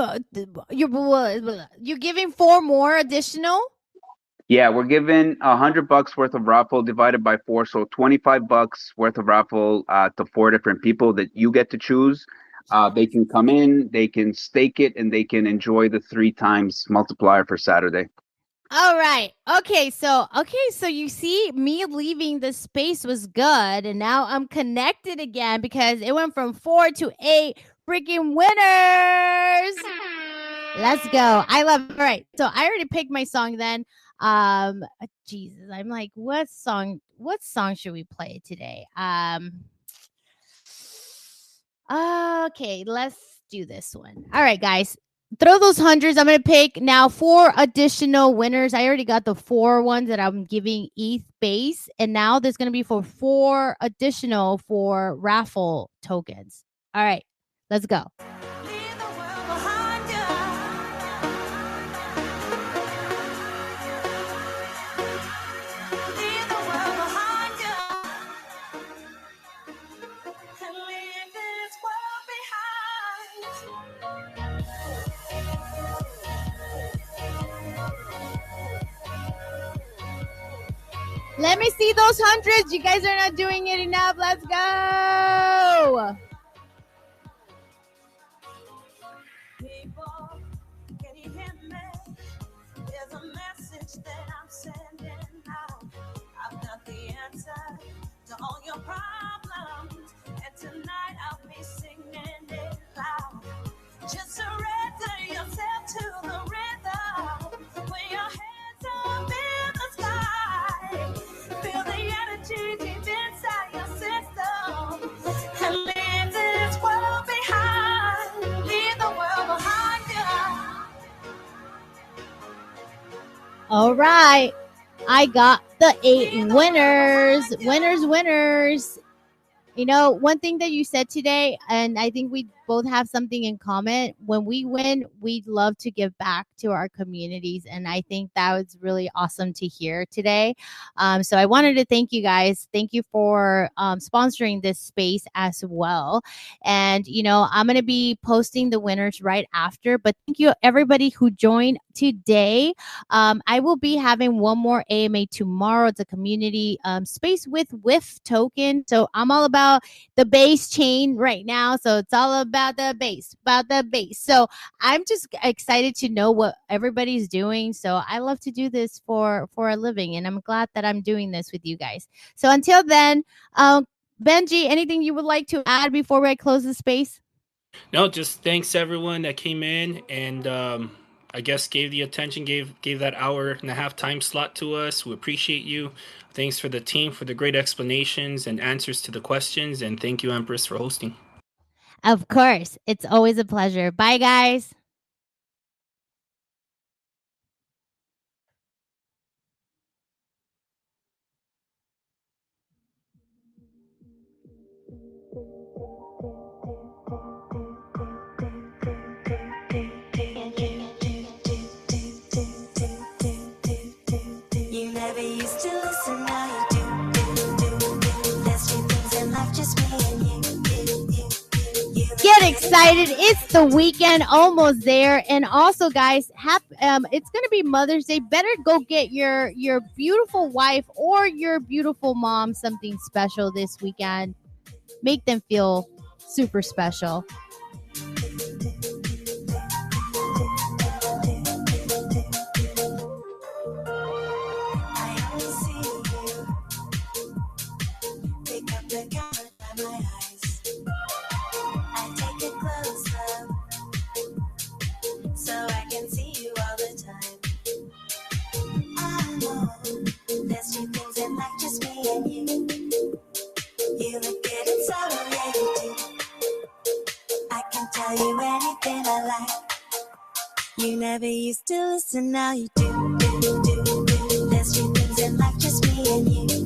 you're giving 4 more additional?
Yeah, we're giving $100 worth of raffle divided by 4, so $25 worth of raffle to 4 different people that you get to choose. They can come in, they can stake it, and they can enjoy the 3 times multiplier for Saturday.
All right. Okay, so you see me leaving the space was good and now I'm connected again because it went from 4 to 8 freaking winners. Let's go. I love it. All right. So I already picked my song then. Jesus, I'm like what song should we play today? Okay, let's do this one. All right, guys. Throw those hundreds. I'm going to pick now 4 additional winners. I already got the 4 ones that I'm giving ETH base. And now there's going to be for 4 additional for raffle tokens. All right, let's go. Let me see those hundreds. You guys are not doing it enough. Let's go.
People, can you hear me? There's a message that I'm sending out. I've got the answer to all your problems, and tonight I'll be singing it loud. Just surrender yourself to the rhythm. Put your hands up in the sky. Feel the energy deep inside your system. And leave this world behind. Leave the world behind you.
All right. I got the 8 winners. Winners. One thing that you said today, and I think we both have something in common. When we win, we love to give back to our communities. And I think that was really awesome to hear today. So I wanted to thank you guys. Thank you for sponsoring this space as well. And, I'm going to be posting the winners right after. But thank you, everybody who joined today. I will be having one more AMA tomorrow. It's a community space with WIF token. So I'm all about the base chain right now. So it's all about the base. So I'm just excited to know what everybody's doing. So I love to do this for a living, and I'm glad that I'm doing this with you guys. So until then, Benji, anything you would like to add before I close the space?
No, just thanks everyone that came in and I guess gave the attention, gave that hour and a half time slot to us. We appreciate you. Thanks for the team for the great explanations and answers to the questions, and thank you, Empress, for hosting.
Of course. It's always a pleasure. Bye, guys. excited. It's the weekend, almost there. And also, guys, it's gonna be Mother's Day. Better go get your beautiful wife or your beautiful mom something special this weekend. Make them feel super special.
I only see you. Pick up the camera by my eyes. I take it close up so I can see you all the time. I know there's few things in life just me and you. You look good and so yeah you do. I can tell you anything I like. You never used to listen, now you do. There's few things in life just me and you.